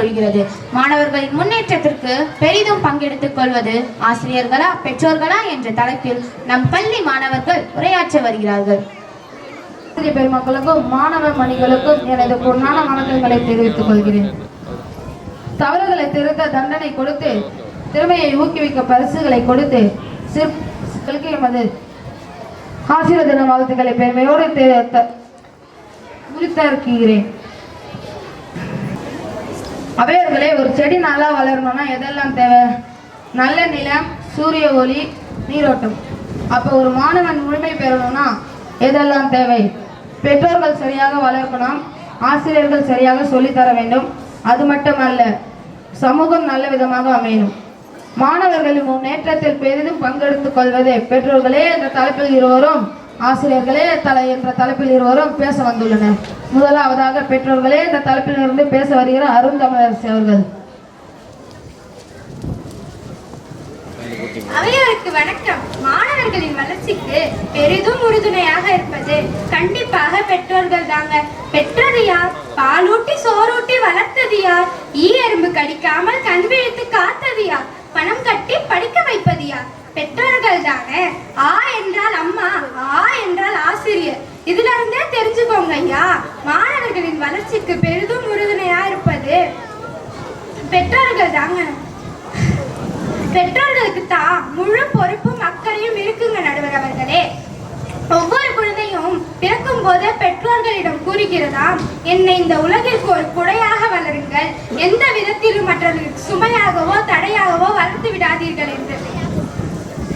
கொள்கிறது. மாணவர்களின் முன்னேற்றத்திற்கு பெரிதும் பங்கெடுத்துக் கொள்வது ஆசிரியர்களா பெற்றோர்களா என்ற தலைப்பில் நம் பள்ளி மாணவர்கள் உரையாற்ற வருகிறார்கள். ஆசிரியர் பெருமக்களுக்கும் மாணவ மணிகளுக்கும் எனது பொன்னான வணக்கங்களை தெரிவித்துக் கொள்கிறேன். தவறுகளை திருத்த தண்டனை கொடுத்து, திறமையை ஊக்குவிக்க பரிசுகளை கொடுத்து, சிறுவர்களுக்கு எமது ஆசிரியர் தின வாழ்த்துக்களை பெருமையோடு உரித்தாக்குகிறேன். அவையர்களே, ஒரு செடி நல்லா வளரணும்னா எதெல்லாம் தேவை? நல்ல நிலம், சூரிய ஒளி, நீரோட்டம். அப்போ ஒரு மாணவன் முழுமை பெறணும்னா எதெல்லாம் தேவை? பெற்றோர்கள் சரியாக வளர்க்கணும், ஆசிரியர்கள் சரியாக சொல்லித்தர வேண்டும். அது மட்டுமல்ல, சமூகம் நல்ல விதமாக அமையணும். மாணவர்களின் முன்னேற்றத்தில் பெரிதும் பங்கெடுத்துக் கொள்வது பெற்றோர்களே என்ற தலைப்பில் இருவரும், ஆசிரியர்களே என்ற தலைப்பில் இருவரும் பேச வந்துள்ளனர். முதலாவதாக பெற்றோர்களே என்ற தலைப்பில் இருந்து பேச வருகிற அருந்தமிழரசி அவர்கள். அவையோருக்கு வணக்கம். மாணவர்களின் வளர்ச்சிக்கு பெரிதும் உறுதுணையாக இருப்பது கண்டிப்பாக பெற்றோர்கள் தாங்க. பெற்றது யார்? பாலூட்டி சோறூட்டி வளர்த்தது யார்? ஈ எறும்பு கடிக்காமல் கண் விழித்து காத்தது யார்? பணம் கட்டி படிக்க வைப்பது யார்? பெற்றோர்கள் தானே. ஆ என்றால் அம்மா, ஆ என்றால் ஆசிரியர். இதுல இருந்தே தெரிஞ்சுக்கோங்க ஐயா, மாணவர்களின் வளர்ச்சிக்கு பெரிதும் உறுதுணையா இருப்பது பெற்றோர்கள் தாங்க. பெற்றோர்களுக்கு தான் முழு பொறுப்பும் அக்கறையும் இருக்குங்க நடுவர் அவர்களே. ஒவ்வொரு குழந்தையும் பிறக்கும் போதே பெற்றோர்களிடம் கூறுகிறதாம், என்னை இந்த உலகிற்கு ஒரு குடையாக வளருங்கள், எந்த விதத்திலும் மற்றவர்களுக்கு சுமையாகவோ தடையாகவோ வளர்த்து விடாதீர்கள் என்று.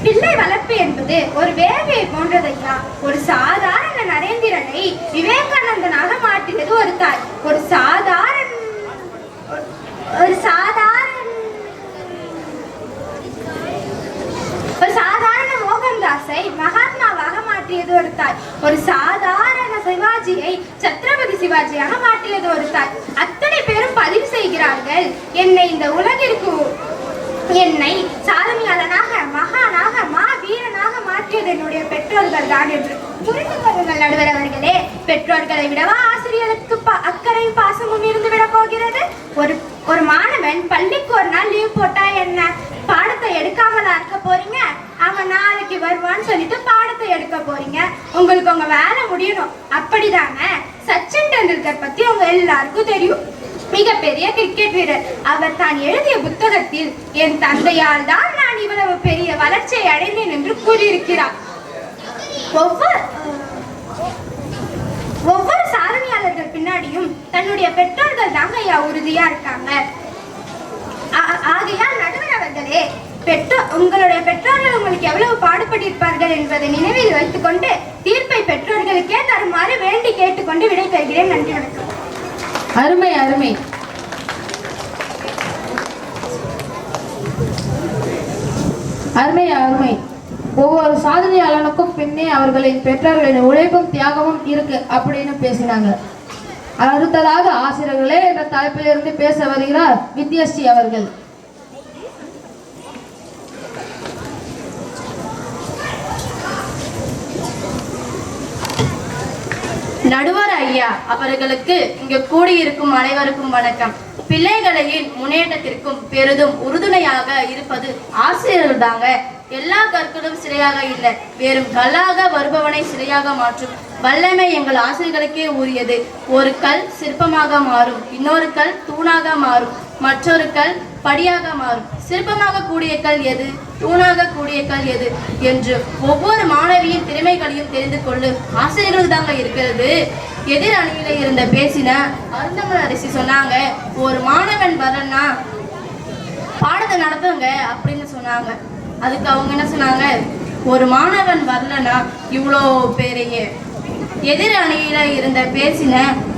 பிள்ளை வளர்ப்பு என்பது ஒரு வேள்வியை போன்றதையா. ஒரு சாதாரண நரேந்திரனை விவேகானந்தனாக மாற்றியது ஒரு தாய். ஒரு சாதாரண மோகன்தாஸை மகாத்மாவாக மாற்றியது ஒரு தாய். ஒரு சாதாரண சிவாஜியை சத்ரபதி சிவாஜியாக மாற்றியது ஒரு தாய். அத்தனை பேரும் பதிவு செய்கிறார்கள், என்னை இந்த உலகிற்கு, என்னை சாதனையாளனாக, மகானாக, வீரனாக மாற்றியது என்னுடைய பெற்றோர்கள் தான் என்று புரிந்து கொள்ளுங்கள் நடுவர் அவர்களே. பெற்றோர்களை விடவா ஆசிரியருக்கு அக்கறையும் பாசமும் இருந்து விட போகிறது? ஒரு மாணவன் பள்ளிக்கு ஒரு நாள் லீவ் போட்டா என்ன, பாடத்தை எடுக்காமலா இருக்க போறீங்க? அவன் நாளைக்கு வருவான்னு சொல்லிட்டு பாடத்தை எடுக்க போறீங்க. உங்களுக்கு உங்க வேலை முடியணும், அப்படிதானே? சச்சின் டெண்டுல்கர் பத்தி உங்க எல்லாருக்கும் தெரியும். மிகப்பெரிய கிரிக்கெட் வீரர். அவர் தான் எழுதிய புத்தகத்தில், என் தந்தையால் தான் நான் இவ்வளவு பெரிய வளர்ச்சியை அடைந்தேன் என்று கூறியிருக்கிறார். ஒவ்வொரு சாதனையாளர்கள் பின்னாடியும் தன்னுடைய பெற்றோர்கள் தாங்க ஐயா உறுதியா இருக்காங்க. ஆகையால் நடுவர் அவர்களே, உங்களுடைய பெற்றோர்கள் உங்களுக்கு எவ்வளவு பாடுபட்டிருப்பார்கள் என்பதை நினைவில் வைத்துக் கொண்டு தீர்ப்பை பெற்றோர்களுக்கே தருமாறு வேண்டி கேட்டுக்கொண்டு விடை பெறுகிறேன். நன்றி, வணக்கம். அருமை அருமை. அருமை அருமை. ஒவ்வொரு சாதனையாளனுக்கும் பின்னே அவர்களின் பெற்றோர்களின் உழைப்பும் தியாகமும் இருக்கு அப்படின்னு பேசினாங்க. அடுத்ததாக ஆசிரியர்களே என்ற தலைப்பிலிருந்து பேச வருகிறார் வித்யஸ்ரீ அவர்கள். நடுவர் ஐயா அவர்களுக்கு இங்கு கூடியிருக்கும் அனைவருக்கும் வணக்கம். பிள்ளைகளின் முன்னேற்றத்திற்கும் பெரிதும் உறுதுணையாக இருப்பது ஆசிரியர்கள் தாங்க. எல்லா கற்களும் சிலையாக இல்லை, வெறும் கல்லாக வருபவனை சிலையாக மாற்றும் வல்லமை எங்கள் ஆசிரியர்களுக்கே உரியது. ஒரு கல் சிற்பமாக மாறும், இன்னொரு கல் தூணாக மாறும், மற்றொரு கல் படியாக மாறும். சிற்பமாக கூடிய கல் எது, தூணாக கூடிய கல் எது என்று ஒவ்வொரு மாணவியின் திறமைகளையும் தெரிந்து கொள்ளும் ஆசிரியர்களுக்கு தாங்க இருக்கிறது. எதிர் அணியில இருந்த பேசின அருந்தமிழரசி சொன்னாங்க, ஒரு மாணவன் வரலன்னா பாடத்தை நடத்துங்க அப்படின்னு சொன்னாங்க. அதுக்கு அவங்க என்ன சொன்னாங்க, ஒரு மாணவன் வரலன்னா இவ்வளோ பெரிய எதிர் அணியில இருந்த பேசின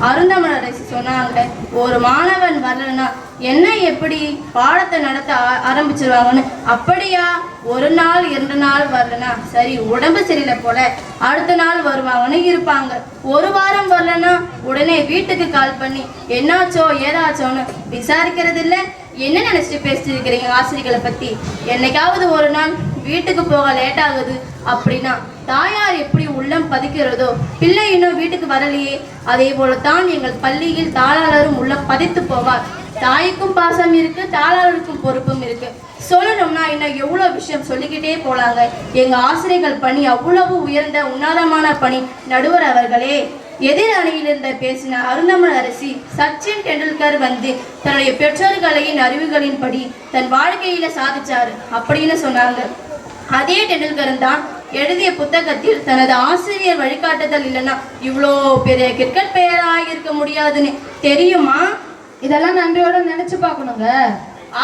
அருந்தமிழரசி சொன்னாங்க, ஒரு மாணவன் வரலன்னா என்ன எப்படி பாடத்தை நடத்த ஆரம்பிச்சிருவாங்கன்னு. அப்படியா, ஒரு நாள் 2 நாள் வரலன்னா சரி உடம்பு சரியில்லை போல அடுத்த நாள் வருவாங்கன்னு இருப்பாங்க. ஒரு வாரம் வரலன்னா உடனே வீட்டுக்கு கால் பண்ணி என்னாச்சோ ஏதாச்சோன்னு விசாரிக்கிறது இல்லை. என்ன நினைச்சிட்டு பேசிட்டு இருக்கிறீங்க ஆசிரியர்களை பத்தி? என்னைக்காவது ஒரு நாள் வீட்டுக்கு போக லேட் ஆகுது அப்படின்னா தாயார் எப்படி உள்ளம் பதிக்கிறதோ, பிள்ளை இன்னும் வீட்டுக்கு வரலையே அதே போலத்தான் எங்கள் பள்ளியில் தாளாளரும் உள்ளம் பதித்து போவார். தாய்க்கும் பாசம் இருக்கு, தாளாளருக்கும் பொறுப்பும் இருக்கு. சொல்லணும்னா இன்னும் எவ்வளோ விஷயம் சொல்லிக்கிட்டே போலாங்க. எங்க ஆசிரியர்கள் பணி அவ்வளவு உயர்ந்த உன்னதமான பணி. நடுவர் அவர்களே, எதிர் அணியிலிருந்த பேசின அருந்தமன் அரசி சச்சின் டெண்டுல்கர் வந்து தன்னுடைய பெற்றோர்களின் அறிவுகளின்படி தன் வாழ்க்கையில சாதிச்சாரு அப்படின்னு சொன்னாங்க. அதே டெண்டுல்கர் தான் எழுதிய புத்தகத்தில் தனது ஆசிரியர் வழிகாட்டுதல் இல்லைன்னா இவ்வளோ பெரிய கிரிக்கெட் பிளேயராக இருக்க முடியாதுன்னு தெரியுமா? இதெல்லாம் நன்றியோட நினைச்சு பார்க்கணுங்க.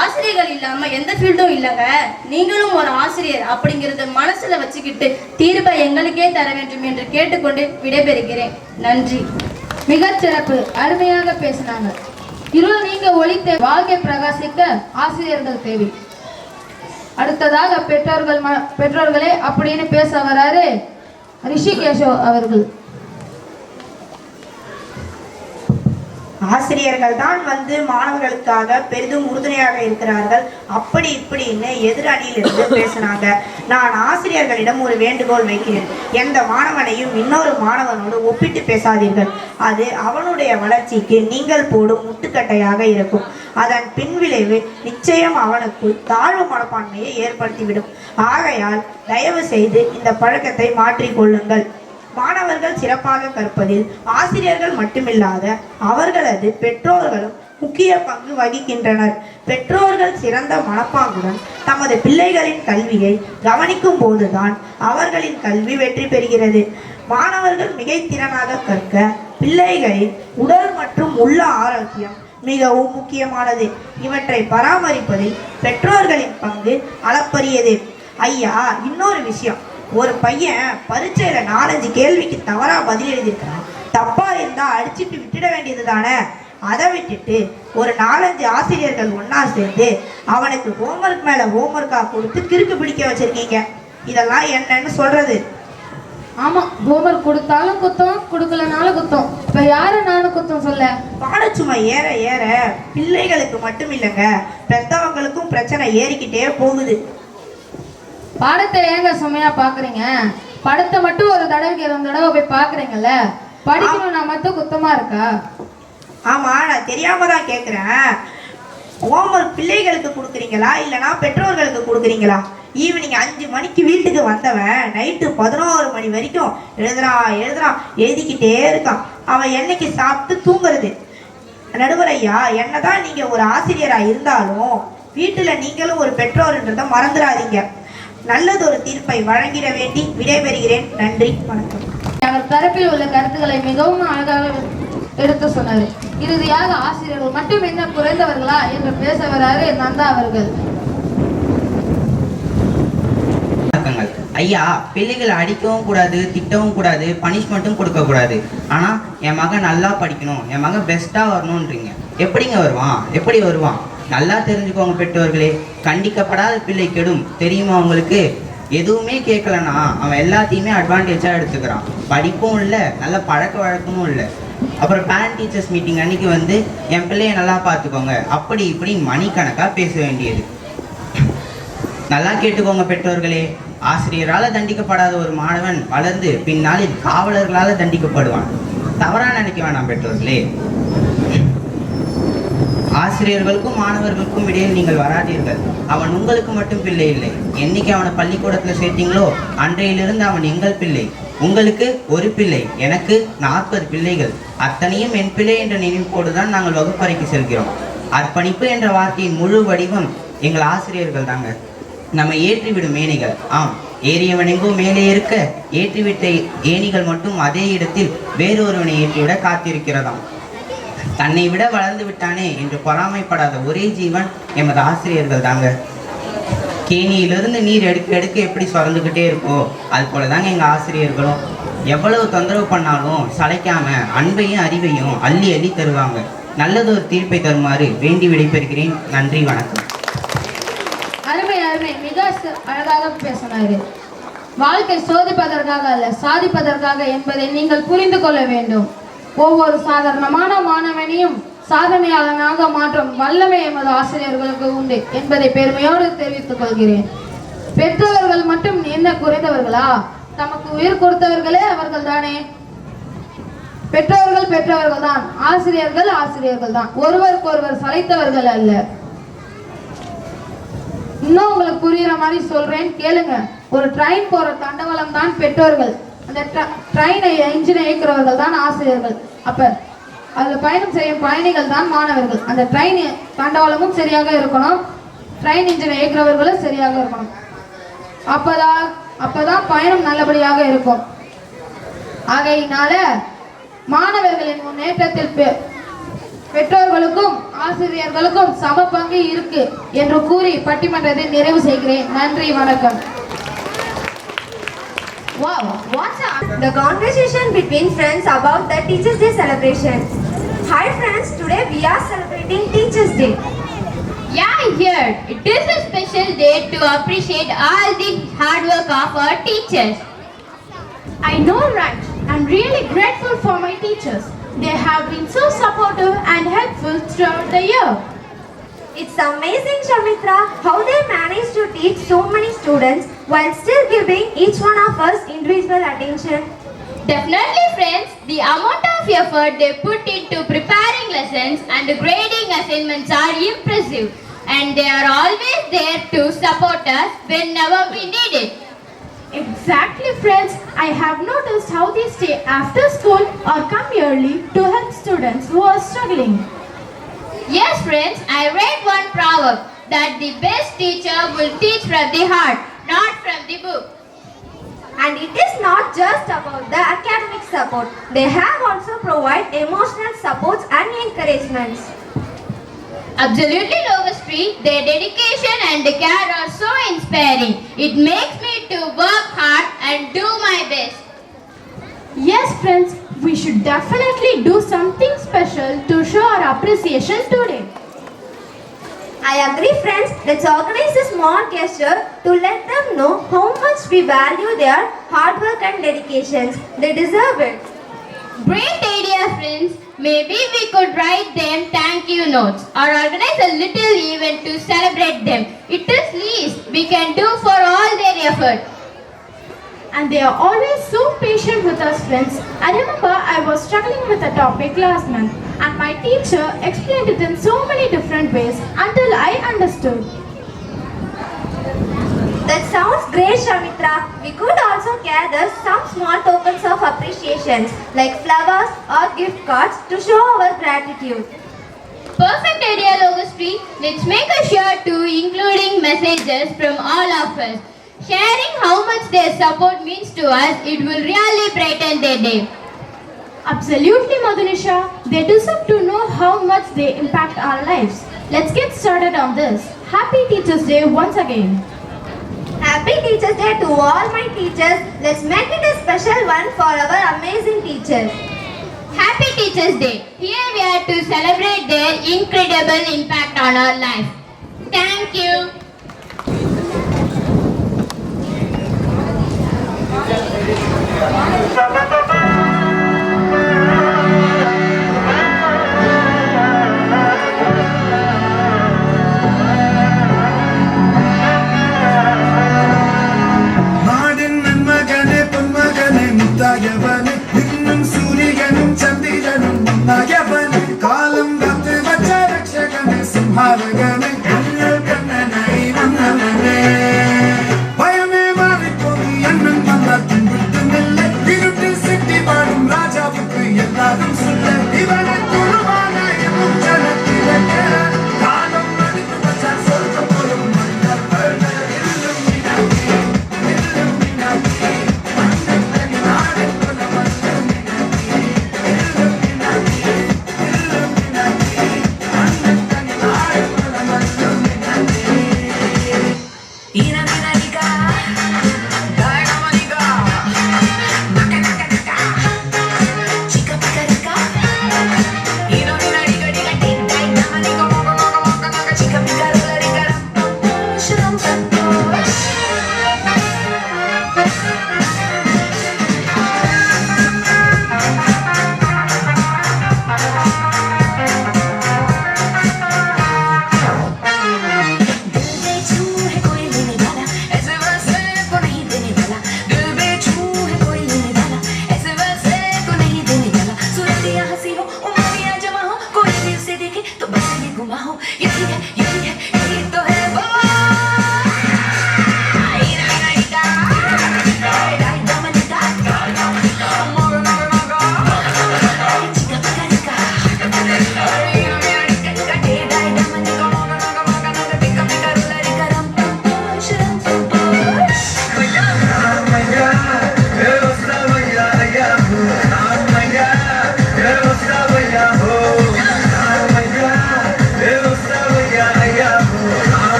ஆசிரியர்கள் இல்லாம எந்த ஃபீல்டும் இல்லைங்க. நீங்களும் ஒரு ஆசிரியர் அப்படிங்கறத மனசுல வச்சுக்கிட்டு தீர்ப்பை எங்களுக்கே தர வேண்டும் என்று கேட்டுக்கொண்டு விடைபெறுகிறேன். நன்றி. மிகச்சிறப்பு, அருமையாக பேசினாங்க. இருள் நீங்க ஒளித்த வாழ்க்கை பிரகாசிக்க ஆசிரியர்கள் தேவை. அடுத்ததாக பெற்றோர்களே அப்படின்னு பேச வராரு ரிஷிகேஷோ அவர்கள். ஆசிரியர்கள் தான் வந்து மாணவர்களுக்காக பெரிதும் உறுதுணையாக இருக்கிறார்கள். அப்படி இப்படின்னு எதிர் அணியிலிருந்து பேசினாங்க. நான் ஆசிரியர்களிடம் ஒரு வேண்டுகோள் வைக்கிறேன். எந்த மாணவனையும் இன்னொரு மாணவனோடு ஒப்பிட்டு பேசாதீர்கள். அது அவனுடைய வளர்ச்சிக்கு நீங்கள் போடும் முட்டுக்கட்டையாக இருக்கும். அதன் பின்விளைவு நிச்சயம் அவனுக்குள் தாழ்வு மனப்பான்மையை ஏற்படுத்திவிடும். ஆகையால் தயவு செய்து இந்த பழக்கத்தை மாற்றிக்கொள்ளுங்கள். மாணவர்கள் சிறப்பாக கற்பதில் ஆசிரியர்கள் மட்டுமில்லாத அவர்களது பெற்றோர்களும் முக்கிய பங்கு வகிக்கின்றனர். பெற்றோர்கள் சிறந்த மனப்பாங்குடன் தமது பிள்ளைகளின் கல்வியை கவனிக்கும் போதுதான் அவர்களின் கல்வி வெற்றி பெறுகிறது. மாணவர்கள் மிகைத்திறனாக கற்க பிள்ளைகளின் உடல் மற்றும் உள்ள ஆரோக்கியம் மிகவும் முக்கியமானது. இவற்றை பராமரிப்பதில் பெற்றோர்களின் பங்கு அளப்பரியது. ஐயா, இன்னொரு விஷயம், ஒரு பையன் பரீட்சையில 4-5 கேள்விக்கு தவறா பதில் எழுதியிருக்கான். தப்பா இருந்தா அடிச்சுட்டு விட்டுட வேண்டியது தானே. அதை விட்டுட்டு ஒரு 4-5 ஆசிரியர்கள் ஒன்னா சேர்ந்து அவனுக்கு ஹோம்ஒர்க் மேல ஹோம்ஒர்க்கா கொடுத்து கிறுக்கு பிடிக்க வச்சிருக்கீங்க. இதெல்லாம் என்னன்னு சொல்றது? ஆமா, ஹோம்ஒர்க் கொடுத்தாலும் குத்தம், கொடுக்கலனாலும் குத்தம். இப்ப யாரு நானும் குத்தம் சொல்ல? பாடச்சுமை ஏற ஏற பிள்ளைகளுக்கு மட்டும் இல்லைங்க, பெத்தவங்களுக்கும் பிரச்சனை ஏறிக்கிட்டே போகுது. பாடத்தை ஏங்க சுமையா பாக்குறீங்க? படத்தை மட்டும் ஒரு தடவைக்கு 2 தடவை போய் பாக்குறீங்கல்ல, படிக்கணும்னா மட்டும் குத்தமா இருக்கா? ஆமா, நான் தெரியாம தான் கேட்குறேன். ஹோம்ஒர்க் பிள்ளைகளுக்கு கொடுக்குறீங்களா இல்லைனா பெற்றோர்களுக்கு கொடுக்குறீங்களா? ஈவினிங் 5 மணிக்கு வீட்டுக்கு வந்தவன் நைட்டு 11 மணி வரைக்கும் எழுதுறான் எழுதிக்கிட்டே இருக்கான். அவன் என்னைக்கு சாப்பிட்டு தூங்குறது? நடுவர் ஐயா, என்னதான் நீங்க ஒரு ஆசிரியரா இருந்தாலும் வீட்டுல நீங்களும் ஒரு பெற்றோர்ன்றதை மறந்துடாதீங்க. நல்லது ஒரு தீர்ப்பை வழங்கிட வேண்டி விடைபெறுகிறேன். நன்றி, வணக்கம். அவர் தரப்பில் உள்ள கருத்துக்களை மிகவும் அழகாக எடுத்து சொன்னார். இறுதியாக ஆசிரியர்கள் மட்டும் என்ன குறைந்தவர்களா என்று பேச வராரு நந்தா அவர்கள். ஐயா, பிள்ளைகளை அடிக்கவும் கூடாது, திட்டவும் கூடாது, பனிஷ்மெண்ட்டும் கொடுக்க கூடாது. ஆனா என் மகன் நல்லா படிக்கணும், என் மகன் பெஸ்டா வரணும்ன்றீங்க. எப்படிங்க வருவான்? எப்படி வருவான்? நல்லா தெரிஞ்சுக்கோங்க பெற்றோர்களே, கண்டிக்கப்படாத பிள்ளை கெடும். தெரியுமா உங்களுக்கு? எதுவுமே கேட்கலன்னா அவன் எல்லாத்தையுமே அட்வான்டேஜா எடுத்துக்கிறான். படிப்பும் இல்லை, நல்ல பழக்க வழக்கமும் இல்லை. அப்புறம் பேரண்ட் டீச்சர்ஸ் மீட்டிங் அன்னைக்கு வந்து என் பிள்ளைய நல்லா பார்த்துக்கோங்க அப்படி இப்படி மணிக்கணக்காக பேச வேண்டியது. நல்லா கேட்டுக்கோங்க பெற்றோர்களே, ஆசிரியரால் தண்டிக்கப்படாத ஒரு மாணவன் வளர்ந்து பின்னாளில் காவலர்களால் தண்டிக்கப்படுவான். தவறா நினைக்க வேணாம் பெற்றோர்களே. ஆசிரியர்களுக்கும் மாணவர்களுக்கும் இடையில் நீங்கள் வராதீர்கள். அவன் உங்களுக்கு மட்டும் பிள்ளை இல்லை. என்னைக்கு அவனை பள்ளிக்கூடத்தில் சேர்த்தீங்களோ அன்றையிலிருந்து அவன் எங்கள் பிள்ளை. உங்களுக்கு ஒரு பிள்ளை, எனக்கு 40 பிள்ளைகள். அத்தனையும் என் பிள்ளை என்ற நினைப்போடு தான் நாங்கள் வகுப்பறைக்கு செல்கிறோம். அர்ப்பணிப்பு என்ற வார்த்தையின் முழு வடிவம் எங்கள் ஆசிரியர்கள் தாங்க. நம்ம ஏற்றிவிடும் ஏணிகள். ஆம், ஏறியவன் எங்கோ மேலே இருக்க ஏற்றிவிட்ட ஏணிகள் மட்டும் அதே இடத்தில் வேறொருவனை ஏற்றிவிட காத்திருக்கிறதாம். தன்னை விட வளர்ந்து விட்டானே என்று பொறாமைப்படாத ஒரே ஜீவன் எமது ஆசிரியர்கள் தாங்க. கேணியிலிருந்து நீர் எடுக்க எடுக்க எப்படி சுரந்துக்கிட்டே இருக்கோ அது போல தாங்க எங்கள் ஆசிரியர்களும். எவ்வளவு தொந்தரவு பண்ணாலும் சளைக்காம அன்பையும் அறிவையும் அள்ளி அள்ளி தருவாங்க. நல்லதொரு தீர்ப்பை தருமாறு வேண்டி விடைபெறுகிறேன். நன்றி, வணக்கம். அருமை அருமை, மிக அழகாக பேசினாரு. வாழ்க்கை சோதிப்பதற்காக அல்ல, சாதிப்பதற்காக என்பதை நீங்கள் புரிந்து கொள்ள வேண்டும். ஒவ்வொரு சாதாரணமான மாணவனையும் சாதனையாளனாக மாற்றும் வல்லமை எமது ஆசிரியர்களுக்கு உண்டு என்பதை பெருமையோடு தெரிவித்துக் கொள்கிறேன். பெற்றோர்கள் மட்டும் என்ன குறைந்தவர்களா? தமக்கு உயிர் கொடுத்தவர்களே அவர்கள் தானே. பெற்றோர்கள் பெற்றோர்கள் தான், ஆசிரியர்கள் ஆசிரியர்கள் தான், ஒருவருக்கொருவர் சளைத்தவர்கள் அல்ல. இன்னும் உங்களுக்கு புரியுற மாதிரி சொல்றேன் கேளுங்க. ஒரு ட்ரெயின் போற தண்டவாளம் தான் பெற்றோர்கள், அந்த ட்ரெயினை இன்ஜினை இயக்குறவர்கள் தான் ஆசிரியர்கள். அப்ப அதுல பயணம் செய்யும் பயணிகள் தான் மாணவர்கள். அந்த ட்ரெயின் தண்டவாளமும் சரியாக இருக்கணும், ட்ரெயின் இன்ஜினை இயக்குறவர்களும் சரியாக இருக்கணும். அப்பதான் பயணம் நல்லபடியாக இருக்கும். ஆகையினால மாணவர்களின் முன்னேற்றத்தில் பெற்றோர்களுக்கும் ஆசிரியர்களுக்கும் சம பங்கு இருக்கு என்று கூறி பட்டிமன்றத்தை நிறைவு செய்கிறேன். நன்றி, வணக்கம். Wow, what's up? The conversation between friends about the Teachers' Day celebration. Hi friends, today we are celebrating Teachers' Day. Yeah, I heard. It is a special day to appreciate all the hard work of our teachers. I know, right? I'm really grateful for my teachers. They have been so supportive and helpful throughout the year. It's amazing, Shamitra, how they manage to teach so many students while still giving each one of us individual attention. Definitely, friends. The amount of effort they put into preparing lessons and grading assignments are impressive. And they are always there to support us whenever we need it. Exactly, friends. I have noticed how they stay after school or come early to help students who are struggling. Yes, friends, I read one proverb that the best teacher will teach from the heart, not from the book. And it is not just about the academic support. They have also provide emotional supports and encouragements. Absolutely, Logastri. Their dedication and care are so inspiring. It makes me to work hard and do my best. Yes, friends, we should definitely do something special to show our appreciation today. I agree, friends. Let's organize a small gesture to let them know how much we value their hard work and dedications. They deserve it. Great idea, friends. Maybe we could write them thank you notes or organize a little event to celebrate them. It is least we can do for all their effort. And they are always so patient with us, friends. I remember I was struggling with a topic last month and my teacher explained it in so many different ways until I understood. That sounds great, Shamitra. We could also gather some small tokens of appreciation like flowers or gift cards to show our gratitude. Perfect idea, Logastri. Let's make a shirt too, including messages from all of us. Sharing how much their support means to us, it will really brighten their day. Absolutely, Madhunisha. They deserve to know how much they impact our lives. Let's get started on this. Happy Teachers' Day once again. Happy Teachers' Day to all my teachers. Let's make it a special one for our amazing teachers. Happy Teachers' Day. Here we are to celebrate their incredible impact on our life. Thank you. நாடின் நன்மகனே பொன்மகனே முத்தாயவனே இன்னும் சூரியனும் சந்திரனும் முன்னாயவனே காலம் காத்து வச்ச ரட்சகனே சிம்ஹாரகனே கண்ணல் கண்ணனை வந்தவனே பயமே மாறிப்போது எண்ணம் வந்தால் பின்பற்றும் இல்லை இருட்டில்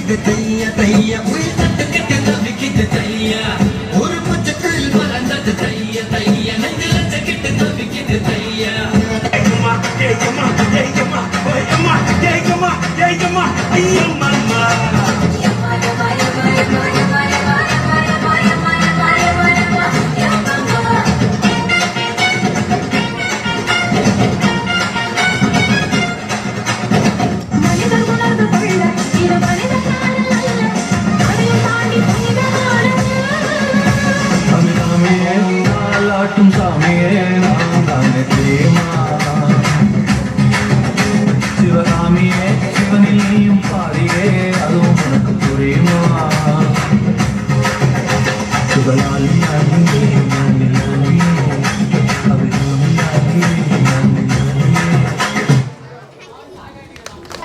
தவிக்குது தைய தைய உயிர் தட்டுக்கிட்டு தவிக்குது தையா ஒரு பச்சைக்குள் வளர்ந்தது தைய தைய நெஞ்சில் லட்சக்கிட்டு தவிக்குது தையா ஜெயமா ஜெயமா ஜெயமா ஜெயமா ஜெயமா ஜெயமா ஐயம்மா சாமியே நான் தானே தெரியுமா சிவகாமியே சிவனில் நீயும் பாடியே அதுவும் உனக்கு புரியுமா சுகலாலி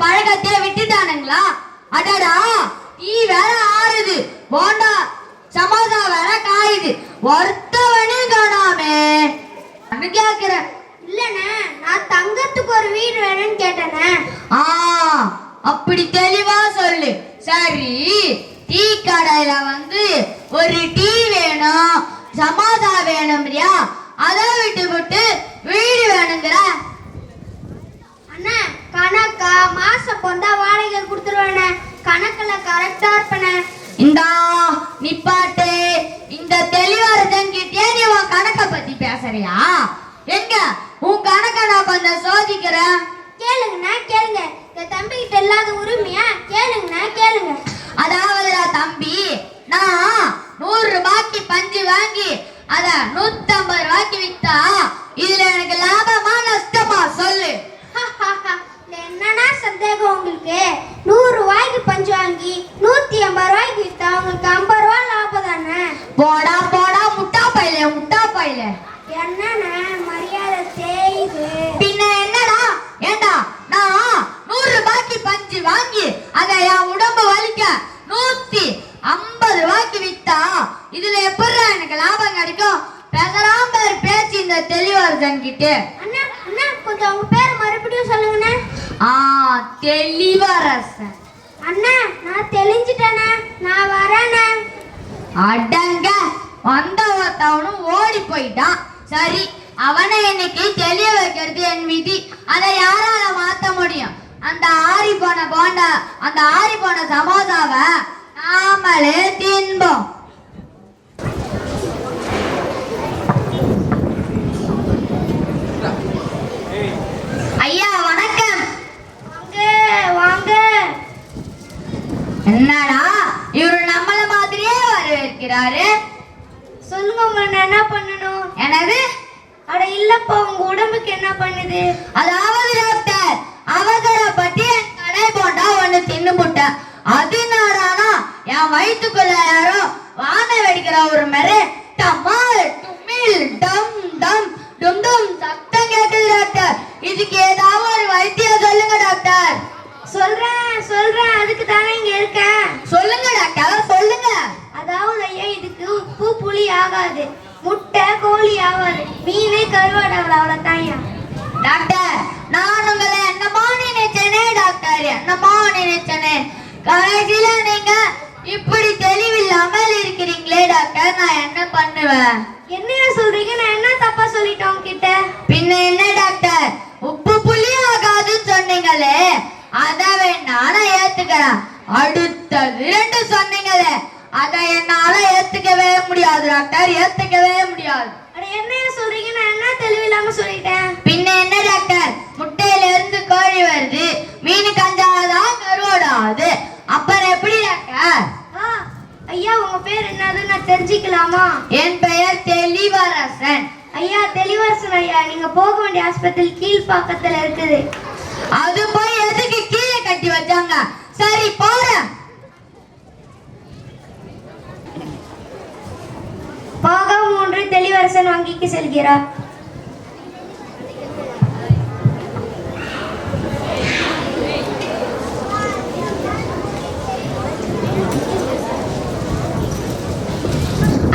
பழக்கத்தை விட்டுட்டானுங்களா? அடடா டீ வேற ஆறுது, போண்டா சமோசா வேற காயுது, ஒருத்தவனையும் காணாமே. கேக்குறேன். இல்லண்ணே, நான் தங்கத்துக்கு ஒரு வீடு வேணும்னு கேட்டேனே. அப்படி தெளிவா சொல்லு. சரி, டீ கடையில வந்து ஒரு டீ வேணும், சமோசா வேணும்றியா? அதை விட்டு விட்டு வீடு வேணுங்கிற. அண்ணா கணக்கா மாசம் பொந்தா வாடகை கொடுத்துருவேண்ணே. கணக்குல கரெக்டா இருப்பேனே. இந்தா நிப்பாட்டு. இந்த தெளிவாரதங்கிட்டே நீ உன் கணக்கை பத்தி பேசுறியா? எங்க உன் கணக்கை நான் கொஞ்சம் சோதிக்கிறேன். கேளுங்கண்ணா கேளுங்க. இந்த தம்பி கிட்ட இல்லாத உரிமையா? கேளுங்கண்ணா கேளுங்க. அதாவதுடா தம்பி, நான் 100 ரூபாய்க்கு பஞ்சு வாங்கி அத 150 ரூபாய்க்கு வித்தா இதுல எனக்கு லாபமா நஷ்டமா சொல்லு. என்னன்னா சந்தேகம் உங்களுக்கு? 100 ரூபாய்க்கு பஞ்சு வாங்கி 150 ரூபாய்க்கு வித்தா உங்களுக்கு 50 ரூபாய் லாபம் தானே. போடா போடா முட்டா பையில முட்டா பையில. என்னண்ணா மரியாதை செய்து. பின்ன என்னடா? ஏண்டா நான் 100 ரூபாய்க்கு பஞ்சு வாங்கி அதை என் உடம்பு வலிக்க 150 ரூபாய்க்கு வித்தா இதுல எப்படி எனக்கு லாபம் கிடைக்கும்? பேசறாம பேச்சு இந்த தெளிவாரதன் கிட்ட. அண்ணா அண்ணா கொஞ்சம் உங்க பேர் மறுபடியும் சொல்லுங்கண்ணே. தெளிவரசன். அண்ணா நான் தெளிஞ்சிட்டேண்ணே, நான் வரேண்ணே. அடங்க வந்தவனும் ஓடி போயிட்டான். சரி, அவனை இன்னைக்கு தெளிய வைக்கிறது என் விதி. அதை யாரால மாத்த முடியும்? அந்த ஆறி போன போண்டா, அந்த ஆறி போன சமோசாவை நாமளே தின்போம். ஐயா வணக்கம். வாங்க. என்னடா இவரு நம்மள மாதிரியே வரவேற்கிறாரு? சொல்லுங்க உங்களை என்ன பண்ணணும்? எனது அட இல்லப்பா, உங்க உடம்புக்கு என்ன பண்ணுது? அதாவது டாக்டர், அவசரப்பட்டு என் கடை போண்டா ஒண்ணு தின்னு முட்டேன். அதனாலனா என் வயிற்றுக்குள்ள யாரோ வானை வெடிக்கிற ஒரு மாதிரி டமால் டுமில் டம் டம் டும் டும் சத்தம் கேட்குது டாக்டர். இதுக்கு ஏதாவது ஒரு வைத்தியம் சொல்லுங்க டாக்டர். சொல்றேன் அதுக்கு தானே இங்க இருக்கேன். சொல்லுங்க டாக்டர் சொல்லுங்க. அதாவது ஐயா, இதுக்கு உப்பு புளி ஆகாது, முட்டை கோழி ஆகாது, மீனே கருவாடு அவ்வளவுதான்யா. டாக்டர், நான் உங்களை என்னமோ நினைச்சேனே டாக்டர், என்னமோ நினைச்சேனே. கடைசியில நீங்க இப்படி தெளிவில்லாமல் இருக்கிறீங்களே டாக்டர், நான் என்ன பண்ணுவேன்? என்ன சொல்றீங்க? நான் என்ன தப்பா சொல்லிட்டேன் உங்ககிட்ட? பின்ன என்ன டாக்டர், உப்பு புளி ஆகாதுன்னு சொன்னீங்களே, அதை வேணா நான் ஏத்துக்கிறேன். அடுத்தது 2 சொன்னீங்களே, அதை என்னால ஏத்துக்கவே முடியாது டாக்டர், ஏத்துக்கவே முடியாது. என்ன சொல்றீங்க? நான் என்ன தெளிவில்லாம சொல்லிட்டேன்? பின்ன என்ன டாக்டர், முட்டையில இருந்து கோழி வருது, மீன் கஞ்சாதான் கருவாடாது, அப்புறம் எப்படி டாக்டர்? ஐயா உங்க பேர் என்னது நான் தெரிஞ்சுக்கலாமா? என் பெயர் தெளிவரசன். ஐயா தெளிவரசன் ஐயா, நீங்க போக வேண்டிய ஆஸ்பத்திரி கீழ்பாக்கத்துல இருக்குது. அது போய் எதுக்கு கீழே கட்டி வச்சாங்க? சரி போறேன். பாகம் 3 தெளிவரசன் வங்கிக்கு செல்கிறார்.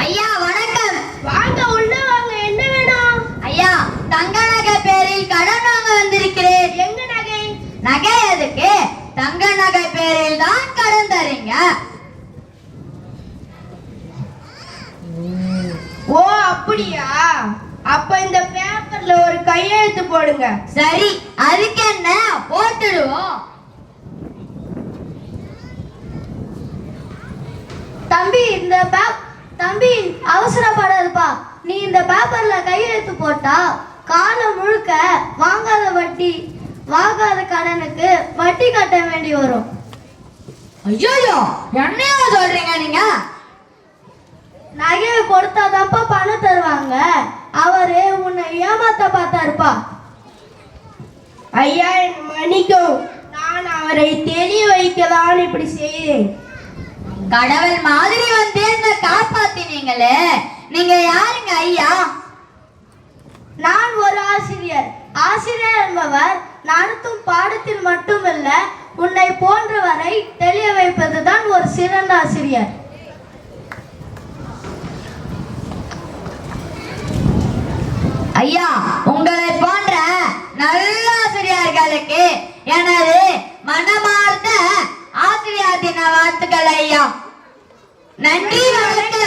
ஐயா வணக்கம். வாங்க உள்ள வாங்க. என்ன வேணும்? ஐயா, தங்க நகை பேரில் கடன் வாங்க வந்திருக்கிறேன். எங்க நகை? நகை எதுக்கு? தங்க நகை பேரில் தான் கடன் தரீங்க. நீங்க? ஓ அப்படியா? அப்ப இந்த பேப்பர்ல ஒரு கையெழுத்து போடுங்க. சரி, அதுக்கு என்ன, போட்டுடுவோம். தம்பி அவசரப்படாதுப்பா. நீ இந்த பேப்பர்ல கையெழுத்து போட்டா காலம் முழுக்க வாங்காத கடனுக்கு வட்டி கட்ட வேண்டி வரும். ஐயோ, என்னையா சொல்றீங்க நீங்க? நகையை கொடுத்தாதப்பா பணம் தருவாங்க. அவரு உன்னை ஏமாத்த பார்த்தாருப்பா. ஐயா மன்னிக்கும், நான் அவரை தெளிய வைக்கதான் இப்படி செய்தேன். கடவுள் மாதிரி வந்து என்ன காப்பாத்தினீங்களே, நீங்க யாருங்க ஐயா? நான் ஒரு ஆசிரியர். ஆசிரியர் என்பவர் நடத்தும் பாடத்தில் மட்டுமல்ல, உன்னை போன்றவரை தெளிய வைப்பதுதான் ஒரு சிறந்த ஆசிரியர். ஐயா, உங்களை போன்ற நல்ல ஆசிரியர்களுக்கு எனது மனமார்ந்த ஆசிரியர் தின வாழ்த்துக்கள் ஐயா. நன்றி, வணக்கம்.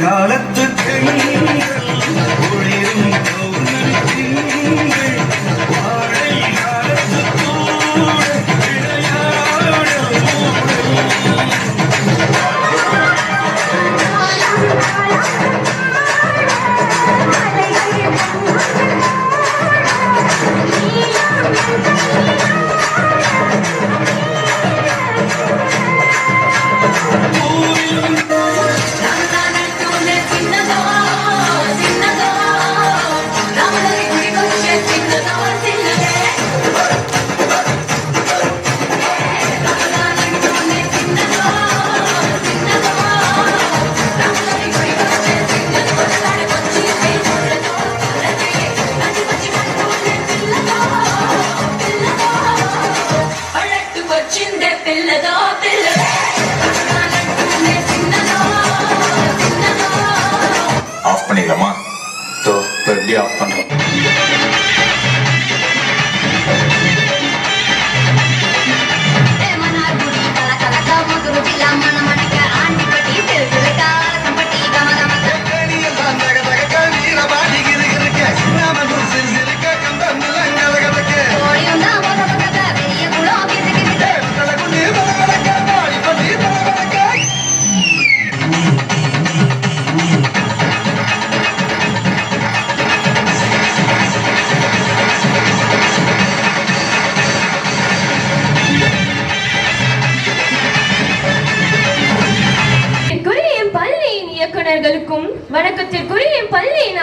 காலத்துக்கு ஒளிரும் வாழை காலத்துக்கூட சின்னதோ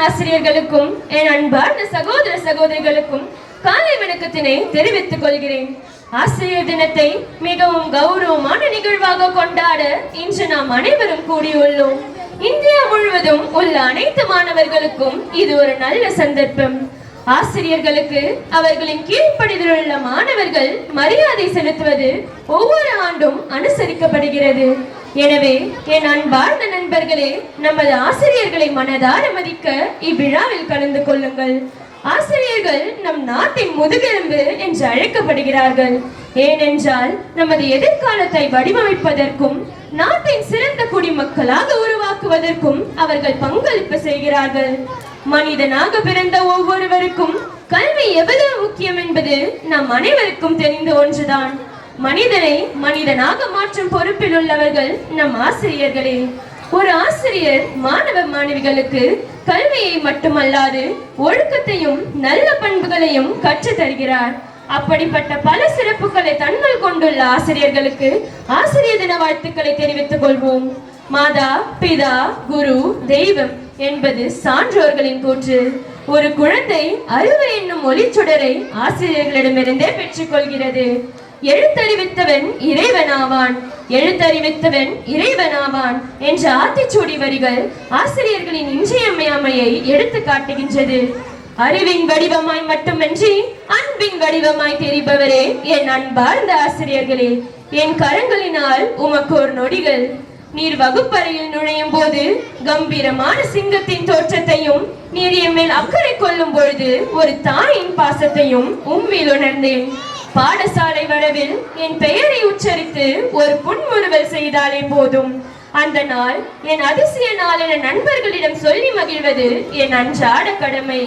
ஆசிரியர்களுக்கும் என் அன்பார்ந்த சகோதர சகோதரிகளுக்கும் காலை வணக்கத்தினை தெரிவித்துக் கொள்கிறேன். ஆசிரியர் தினத்தை மிகவும் கௌரவமான நிகழ்வாக கொண்டாட இன்று நாம் அனைவரும் கூடியுள்ளோம். இந்தியா முழுவதும் உள்ள அனைத்து மாணவர்களுக்கும் இது ஒரு நல்ல சந்தர்ப்பம். ஆசிரியர்களுக்கு அவர்களின் கீழ்ப்படிதல் உள்ள மாணவர்கள் மரியாதை செலுத்துவது ஒவ்வொரு ஆண்டும் அனுசரிக்கப்படுகிறது. எனவே என் அன்பார்ந்த நண்பர்களே, நமது ஆசிரியர்களை மனதார மதிக்க இவ்விழாவில் கலந்து கொள்ளுங்கள். ஆசிரியர்கள் நம் நாட்டின் முதுகெலும்பு என்று அழைக்கப்படுகிறார்கள். ஏனென்றால் நமது எதிர்காலத்தை வடிவமைப்பதற்கும் நாட்டின் சிறந்த குடிமக்களாக உருவாக்குவதற்கும் அவர்கள் பங்களிப்பு செய்கிறார்கள். மனிதனாக பிறந்த ஒவ்வொருவருக்கும் கல்வி எவ்வளவு முக்கியம் என்பது நம் அனைவருக்கும் தெரிந்த ஒன்றுதான். மனிதனை மனிதனாக மாற்றும் பொறுப்பில் உள்ளவர்கள் நம் ஆசிரியர்களே. ஒரு ஆசிரியர் மாணவ மாணவிகளுக்கு கல்வியை மட்டுமல்லாது ஒழுக்கத்தையும் நல்ல பண்புகளையும் கற்றுத் தருகிறார். அப்படிப்பட்ட பல சிறப்புகளை தன்னுள் கொண்டுள்ள ஆசிரியர்களுக்கு ஆசிரியர் தின வாழ்த்துக்களை தெரிவித்துக் கொள்வோம். மாதா, பிதா, குரு, தெய்வம் என்பது சான்றோர்களின் கூற்று. ஒரு குழந்தை அறிவு என்னும் ஒளிச்சுடரை ஆசிரியர்களிடமிருந்தே பெற்றுக் கொள்கிறது. எழுத்தறிவித்தவன் இறைவனாவான், எழுத்தறிவித்தவன் இறைவனாவான் என்ற ஆத்திச்சூடி வரிகள் ஆசிரியர்களின் இன்றியமையாமையை எடுத்து காட்டுகின்றது. அறிவின் வடிவமாய் மட்டுமின்றி அன்பின் வடிவமாய் தெரிபவரே என் அன்பார்ந்த ஆசிரியர்களே, என் கரங்களினால் உமக்கு ஒரு நொடிகள். நீர் வகுப்பறையில் நுழையும் போது கம்பீரமான சிங்கத்தின் தோற்றத்தையும், நீர் என் மேல் அக்கறை கொள்ளும் பொழுது ஒரு தாயின் பாசத்தையும் உம்மில் உணர்ந்தேன். பாடசாலை வரவில் என் பெயரை உச்சரித்து ஒரு புன்முறுவல் செய்தாலே போதும். அந்த நாள் என் அதிசய நாள் என நண்பர்களிடம் சொல்லி மகிழ்வது என் அன்றாட கடமை.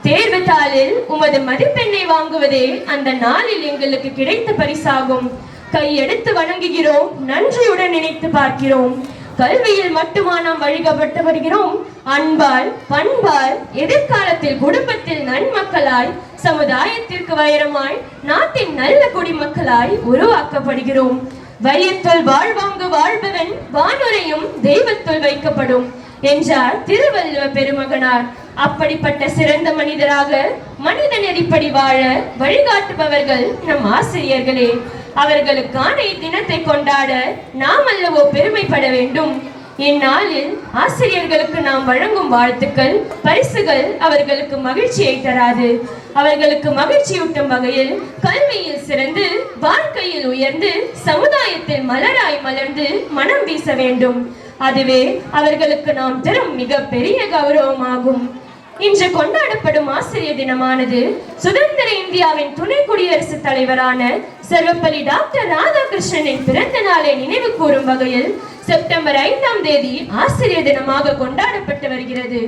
தேர்வு தாளில் உமது மதிப்பெண்ணை வாங்குவதே அந்த நாளில் எங்களுக்கு கிடைத்த பரிசாகும். கையெடுத்து வணங்குகிறோம், நன்றியுடன் நினைத்து பார்க்கிறோம். கல்வியில் மட்டுமா நாம் வழிகப்பட்டு வருகிறோம்? அன்பால், பண்பால், எதிர்காலத்தில் குடும்பத்தில் நன்மக்களாய், சமுதாயத்திற்கு வைரமாய், நாட்டின் நல்ல குடிமக்களாய் உருவாக்கப்படுகிறோம். வையத்துள் வாழ்வாங்கு வாழ்பவன் வானுரையும் தெய்வத்துள் வைக்கப்படும் என்றார் திருவள்ளுவ பெருமகனார். அப்படிப்பட்ட சிறந்த மனிதராக மனித நெறிப்படி வாழ வழிகாட்டுபவர்கள் நம் ஆசிரியர்களே. அவர்களுக்கான இத்தினத்தை கொண்டாட நாம் அல்லவோ பெருமைப்பட வேண்டும். இந்நாளில் ஆசிரியர்களுக்கு நாம் வழங்கும் வாழ்த்துக்கள், பரிசுகள் அவர்களுக்கு மகிழ்ச்சியை தராது. அவர்களுக்கு மகிழ்ச்சியூட்டும் வகையில் கல்வியில் சிறந்து, வாழ்க்கையில் உயர்ந்து, சமுதாயத்தில் மலராய் மலர்ந்து மனம் வீச வேண்டும். அதுவே அவர்களுக்கு நாம் தரும் மிக பெரிய கௌரவமாகும். இன்று கொண்டாடப்படும் ஆசிரியர் தினமானது சுதந்திர இந்தியாவின் துணை குடியரசுத் தலைவரான சர்வப்பள்ளி டாக்டர் ராதாகிருஷ்ணனின் பிறந்த நாளை நினைவு கூறும் வகையில் செப்டம்பர் 5ஆம் தேதி ஆசிரியர் தினமாக கொண்டாடப்பட்டு வருகிறது.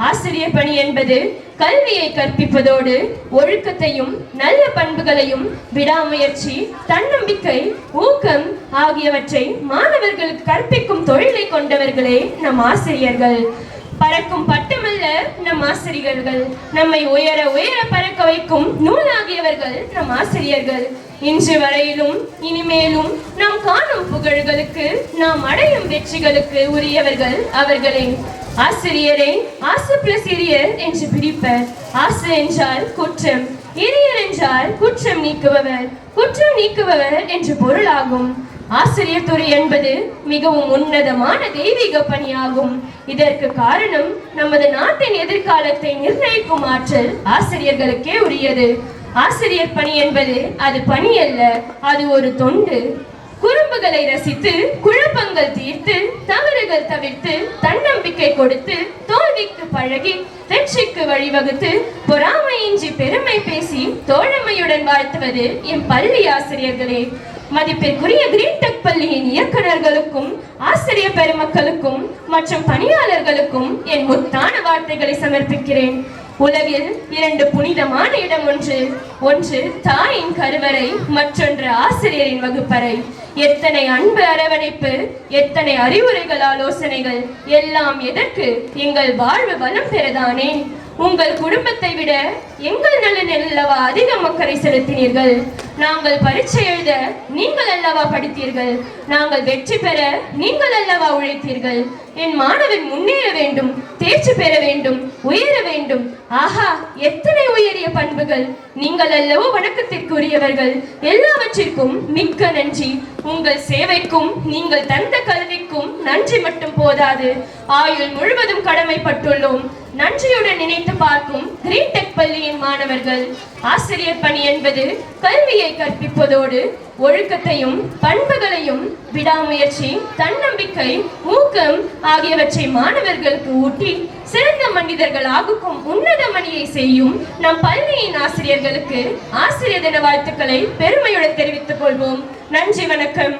ஆசிரியர் பணி என்பது கல்வியை கற்பிப்பதோடு ஒழுக்கத்தையும் நல்ல பண்புகளையும் விடாமுயற்சி, தன்னம்பிக்கை, ஊக்கம் ஆகியவற்றை மாணவர்களுக்கு கற்பிக்கும் தொழிலை கொண்டவர்களே நம் ஆசிரியர்கள். பறக்கும் பட்டமல்ல நம் ஆசிரியர்கள், நம்மை உயர உயர பறக்க வைக்கும் நூலாகியவர்கள் நம் ஆசிரியர்கள். இன்று வரையிலும் இனிமேலும் நாம் காணும் புகழ்களுக்கு, நாம் அடையும் வெற்றிகளுக்கு உரியவர்கள் அவர்களே. ஆசிரியரை ஆசு பிளஸ் இரியர் என்று பிரிப்பர். ஆசு என்றால் குற்றம், இரியர் என்றால் குற்றம் நீக்குபவர், குற்றம் நீக்குபவர் என்று பொருளாகும். ஆசிரியர் துறை என்பது மிகவும் உன்னதமான தெய்வீக பணியாகும். இதற்கு காரணம் நமது நாட்டின் எதிர்காலத்தை நிர்ணயிக்கும் ஆற்றல் ஆசிரியர்களுக்கே உரியது. ஆசிரியர் பணி என்பது அது பணி அல்ல, அது ஒரு தொண்டு. குறும்புகளை ரசித்து, குழப்பங்கள் தீர்த்து, தவறுகள் தவிர்த்து, தன்னம்பிக்கை கொடுத்து, தோல்விக்கு பழகி, வெற்றிக்கு வழிவகுத்து, பொறாமையின்றி பெருமை பேசி தோழமையுடன் வாழ்த்துவது என் பள்ளி ஆசிரியர்களே. மதிப்பிற்குரிய கிரீன் டெக் பள்ளியின் இயக்குநர்களுக்கும், ஆசிரியர் பெருமக்களுக்கும் மற்றும் பணியாளர்களுக்கும் என் முத்தான வார்த்தைகளை சமர்ப்பிக்கிறேன். உலகில் இரண்டு புனிதமான இடம் ஒன்று தாயின் கருவறை, மற்றொன்று ஆசிரியரின் வகுப்பறை. எத்தனை அன்பு அரவணைப்பு, எத்தனை அறிவுரைகள், ஆலோசனைகள், எல்லாம் எதற்கு? எங்கள் வாழ்வு வளம் பெறதானே. உங்கள் குடும்பத்தை விட எங்கள் நலனில் அல்லவா அதிக அக்கறை செலுத்தினீர்கள். நாங்கள் பரீட்சை எழுத நீங்கள் அல்லவா படித்தீர்கள். நாங்கள் வெற்றி பெற நீங்கள் அல்லவா உழைத்தீர்கள். என் மாணவன் முன்னேற வேண்டும், தேர்ச்சி பெற வேண்டும், உயர வேண்டும். ஆஹா, எத்தனை உயரிய பண்புகள்! நீங்கள் அல்லவோ வணக்கத்திற்குரியவர்கள். எல்லாவற்றிற்கும் மிக்க நன்றி. உங்கள் சேவைக்கும் நீங்கள் தந்த கல்விக்கும் நன்றி மட்டும் போதாது, ஆயுள் முழுவதும் கடமைப்பட்டுள்ளோம். நன்றியுடன் நினைத்து பார்க்கும் கிரீன் டெக் பள்ளியின் மாணவர்கள். ஆசிரியர் பணி என்பது கல்வியை கற்பிப்பதோடு ஒழுக்கத்தையும் பண்புகளையும் விடாமுயற்சி, தன்னம்பிக்கை, ஊக்கம் ஆகியவற்றை மாணவர்களுக்கு ஊட்டி சிறந்த மனிதர்கள் ஆகும் உன்னத மணியை செய்யும் நம் பள்ளியின் ஆசிரியர்களுக்கு ஆசிரியர் தின வாழ்த்துக்களை பெருமையுடன் தெரிவித்துக் கொள்வோம். நன்றி, வணக்கம்.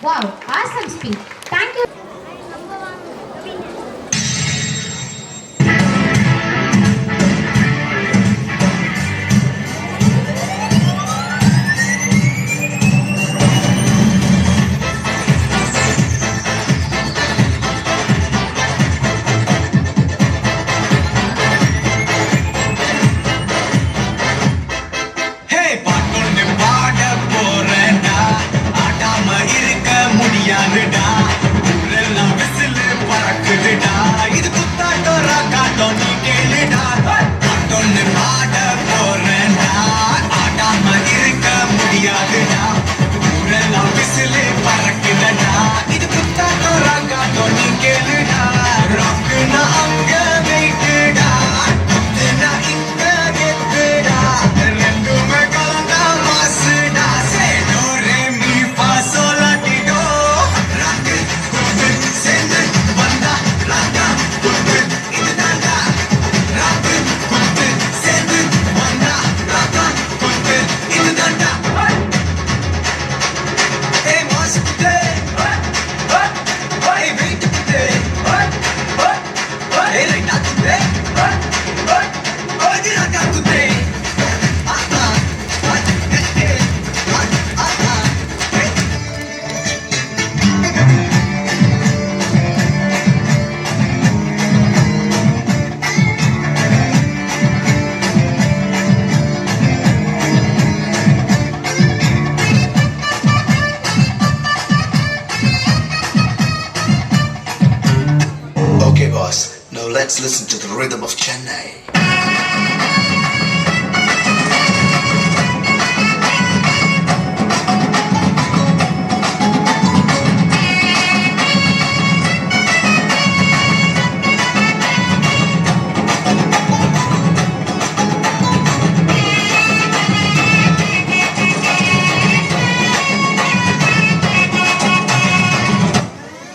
Wow, awesome speech. Thank you. Okay, boss. Now let's listen to the rhythm of Chennai.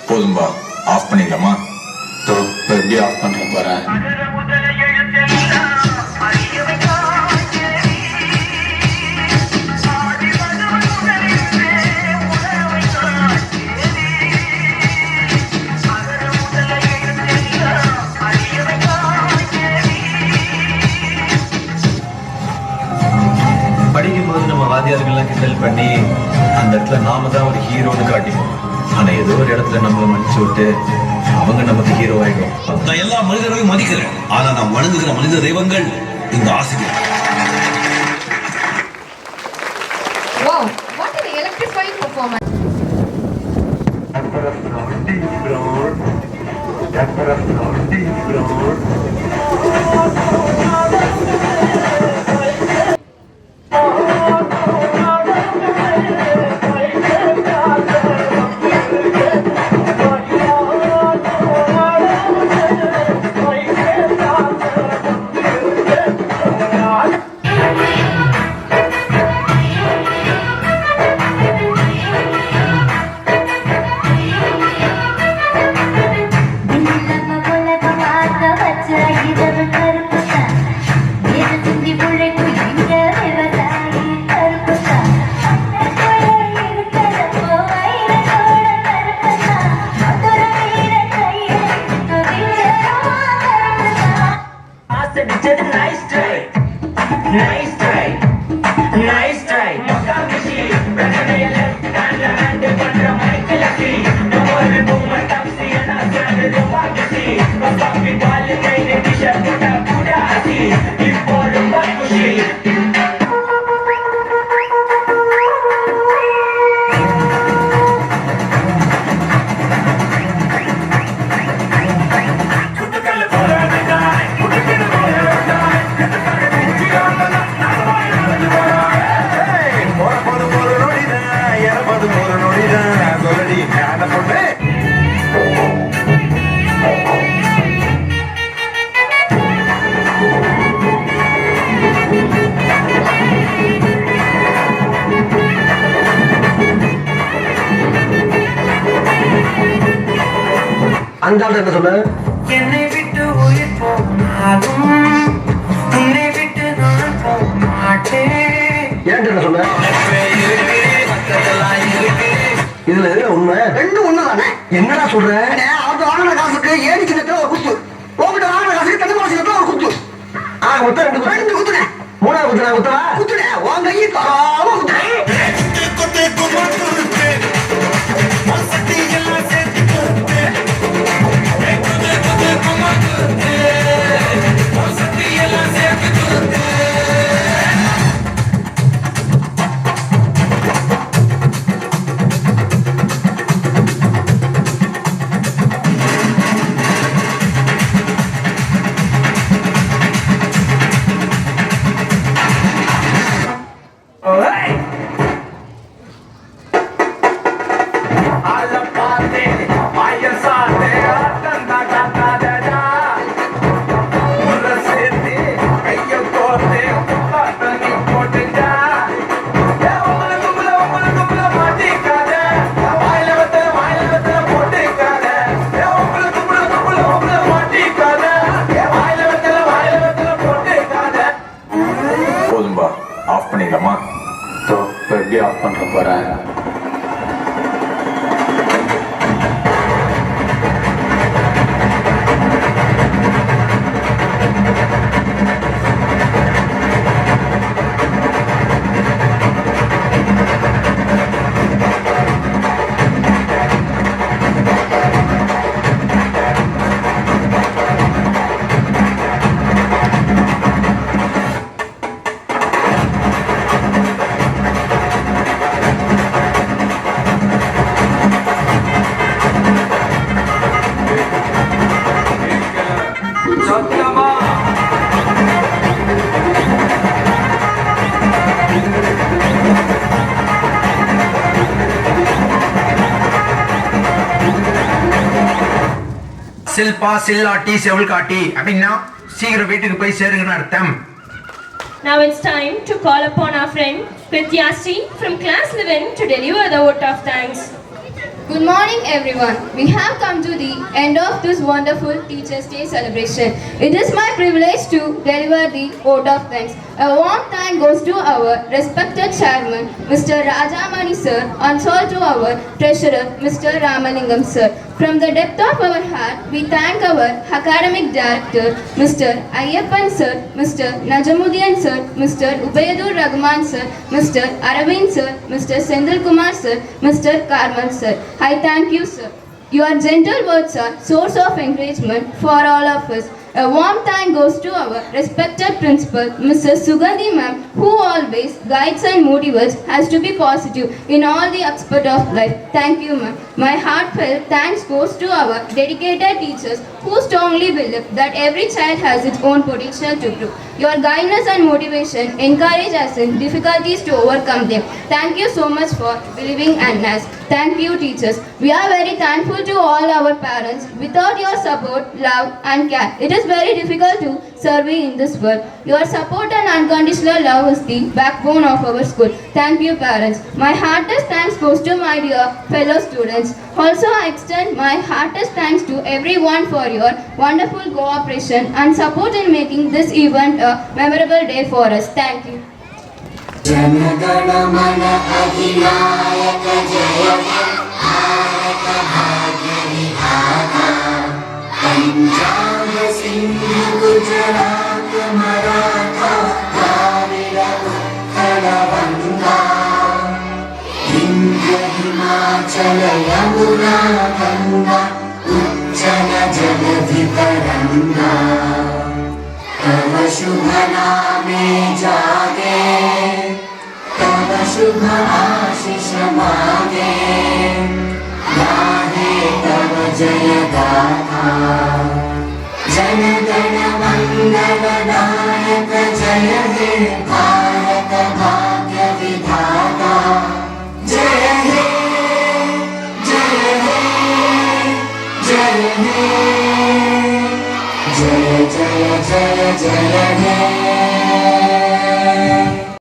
போதும்பா, ஆஃப் பண்ணிடலாமா? எப்படி ஆஃப் பண்ண போறேன்? படிக்கும்போது நம்ம வாத்தியார்கள்லாம் கிண்டல் பண்ணி அந்த இடத்துல நாம தான் ஒரு ஹீரோன்னு காட்டிப்போம். ஆனா ஏதோ ஒரு இடத்துல நம்மளை மன்னிச்சு விட்டு அவங்க நமக்கு ஹீரோ ஆயிடும். நான் எல்லா மனிதர்களையும் மதிக்கிறேன். ஆனா நான் வணங்குகிற மனித தெய்வங்கள் இந்த ஆசிரியர். Wow, what an electrifying performance. அந்த ஆள் என்ன சொல்ல? என்னை விட்டு உயிர் போனாலும் உன்னை விட்டு நான் போக மாட்டேன். ஏன் என்ன சொல்ல? இதுல எதுல உண்மை? ரெண்டு உண்மை தானே. என்னடா சொல்ற? அவன் வாங்கின காசுக்கு ஏடி சின்னத்துல ஒரு குத்து, உங்ககிட்ட வாங்கின காசுக்கு தண்ணி மாசத்துல ஒரு குத்து. மொத்தம் ரெண்டு குத்துனேன். மூணாவது குத்துனா குத்தவா? குத்துனேன். உன் கையை தாவ குத்துனேன். போதும்பா, ஆஃப் பண்ணிடலாமா? எப்படி ஆஃப் பண்ற போறேன்? சில்பா சில்லாட்டி செவுள் காட்டி அப்படின்னா சீக்கிரம் வீட்டுக்கு போய் சேருங்கன்னு அர்த்தம். Now it's time to call upon our friend Prityasri from class 11 to deliver the vote of thanks. Good morning everyone. We have come to the end of this wonderful Teachers' Day celebration. It is my privilege to deliver the vote of thanks. A warm thank goes to our respected chairman, Mr. Rajamani sir, and also to our treasurer, Mr. Ramalingam sir. From the depth of our heart, we thank our academic director, Mr. Ayyappan sir, Mr. Najamuddin sir, Mr. Ubaydur Rahman sir, Mr. Aravind sir, Mr. Sendil Kumar sir, Mr. Karmal sir. I thank you sir. Your gentle words are source of encouragement for all of us. A warm thank goes to our respected principal, Mrs. Sugandhi ma'am, who always guides and motivates us to be positive in all the aspects of life. Thank you ma'am. My heartfelt thanks goes to our dedicated teachers who strongly believe that every child has its own potential to grow. Your guidance and motivation encourage us in difficulties to overcome them. Thank you so much for believing in us. Thank you teachers. We are very thankful to all our parents. Without your support, love and care, it is very difficult to survive in this world. Your support and unconditional love is the backbone of our school. Thank you parents. My heartiest thanks goes to my dear fellow students. Also I extend my heartiest thanks to everyone for your wonderful cooperation and support in making this event a memorable day for us. Thank you. Jana Gana Mana अधिनायक जय भारत भाग्य विधाता पंजाब सिंध गुजरात मराठा द्राविड़ उत्कल गंगा विंध्य हिमाचल यमुना गंगा उच्चल जलधि तरंगा तव शुभ नामे जागे तव शुभ आशीष मागे गाहे तव जय गाथा जन गण मंगल नायक जय हे भारत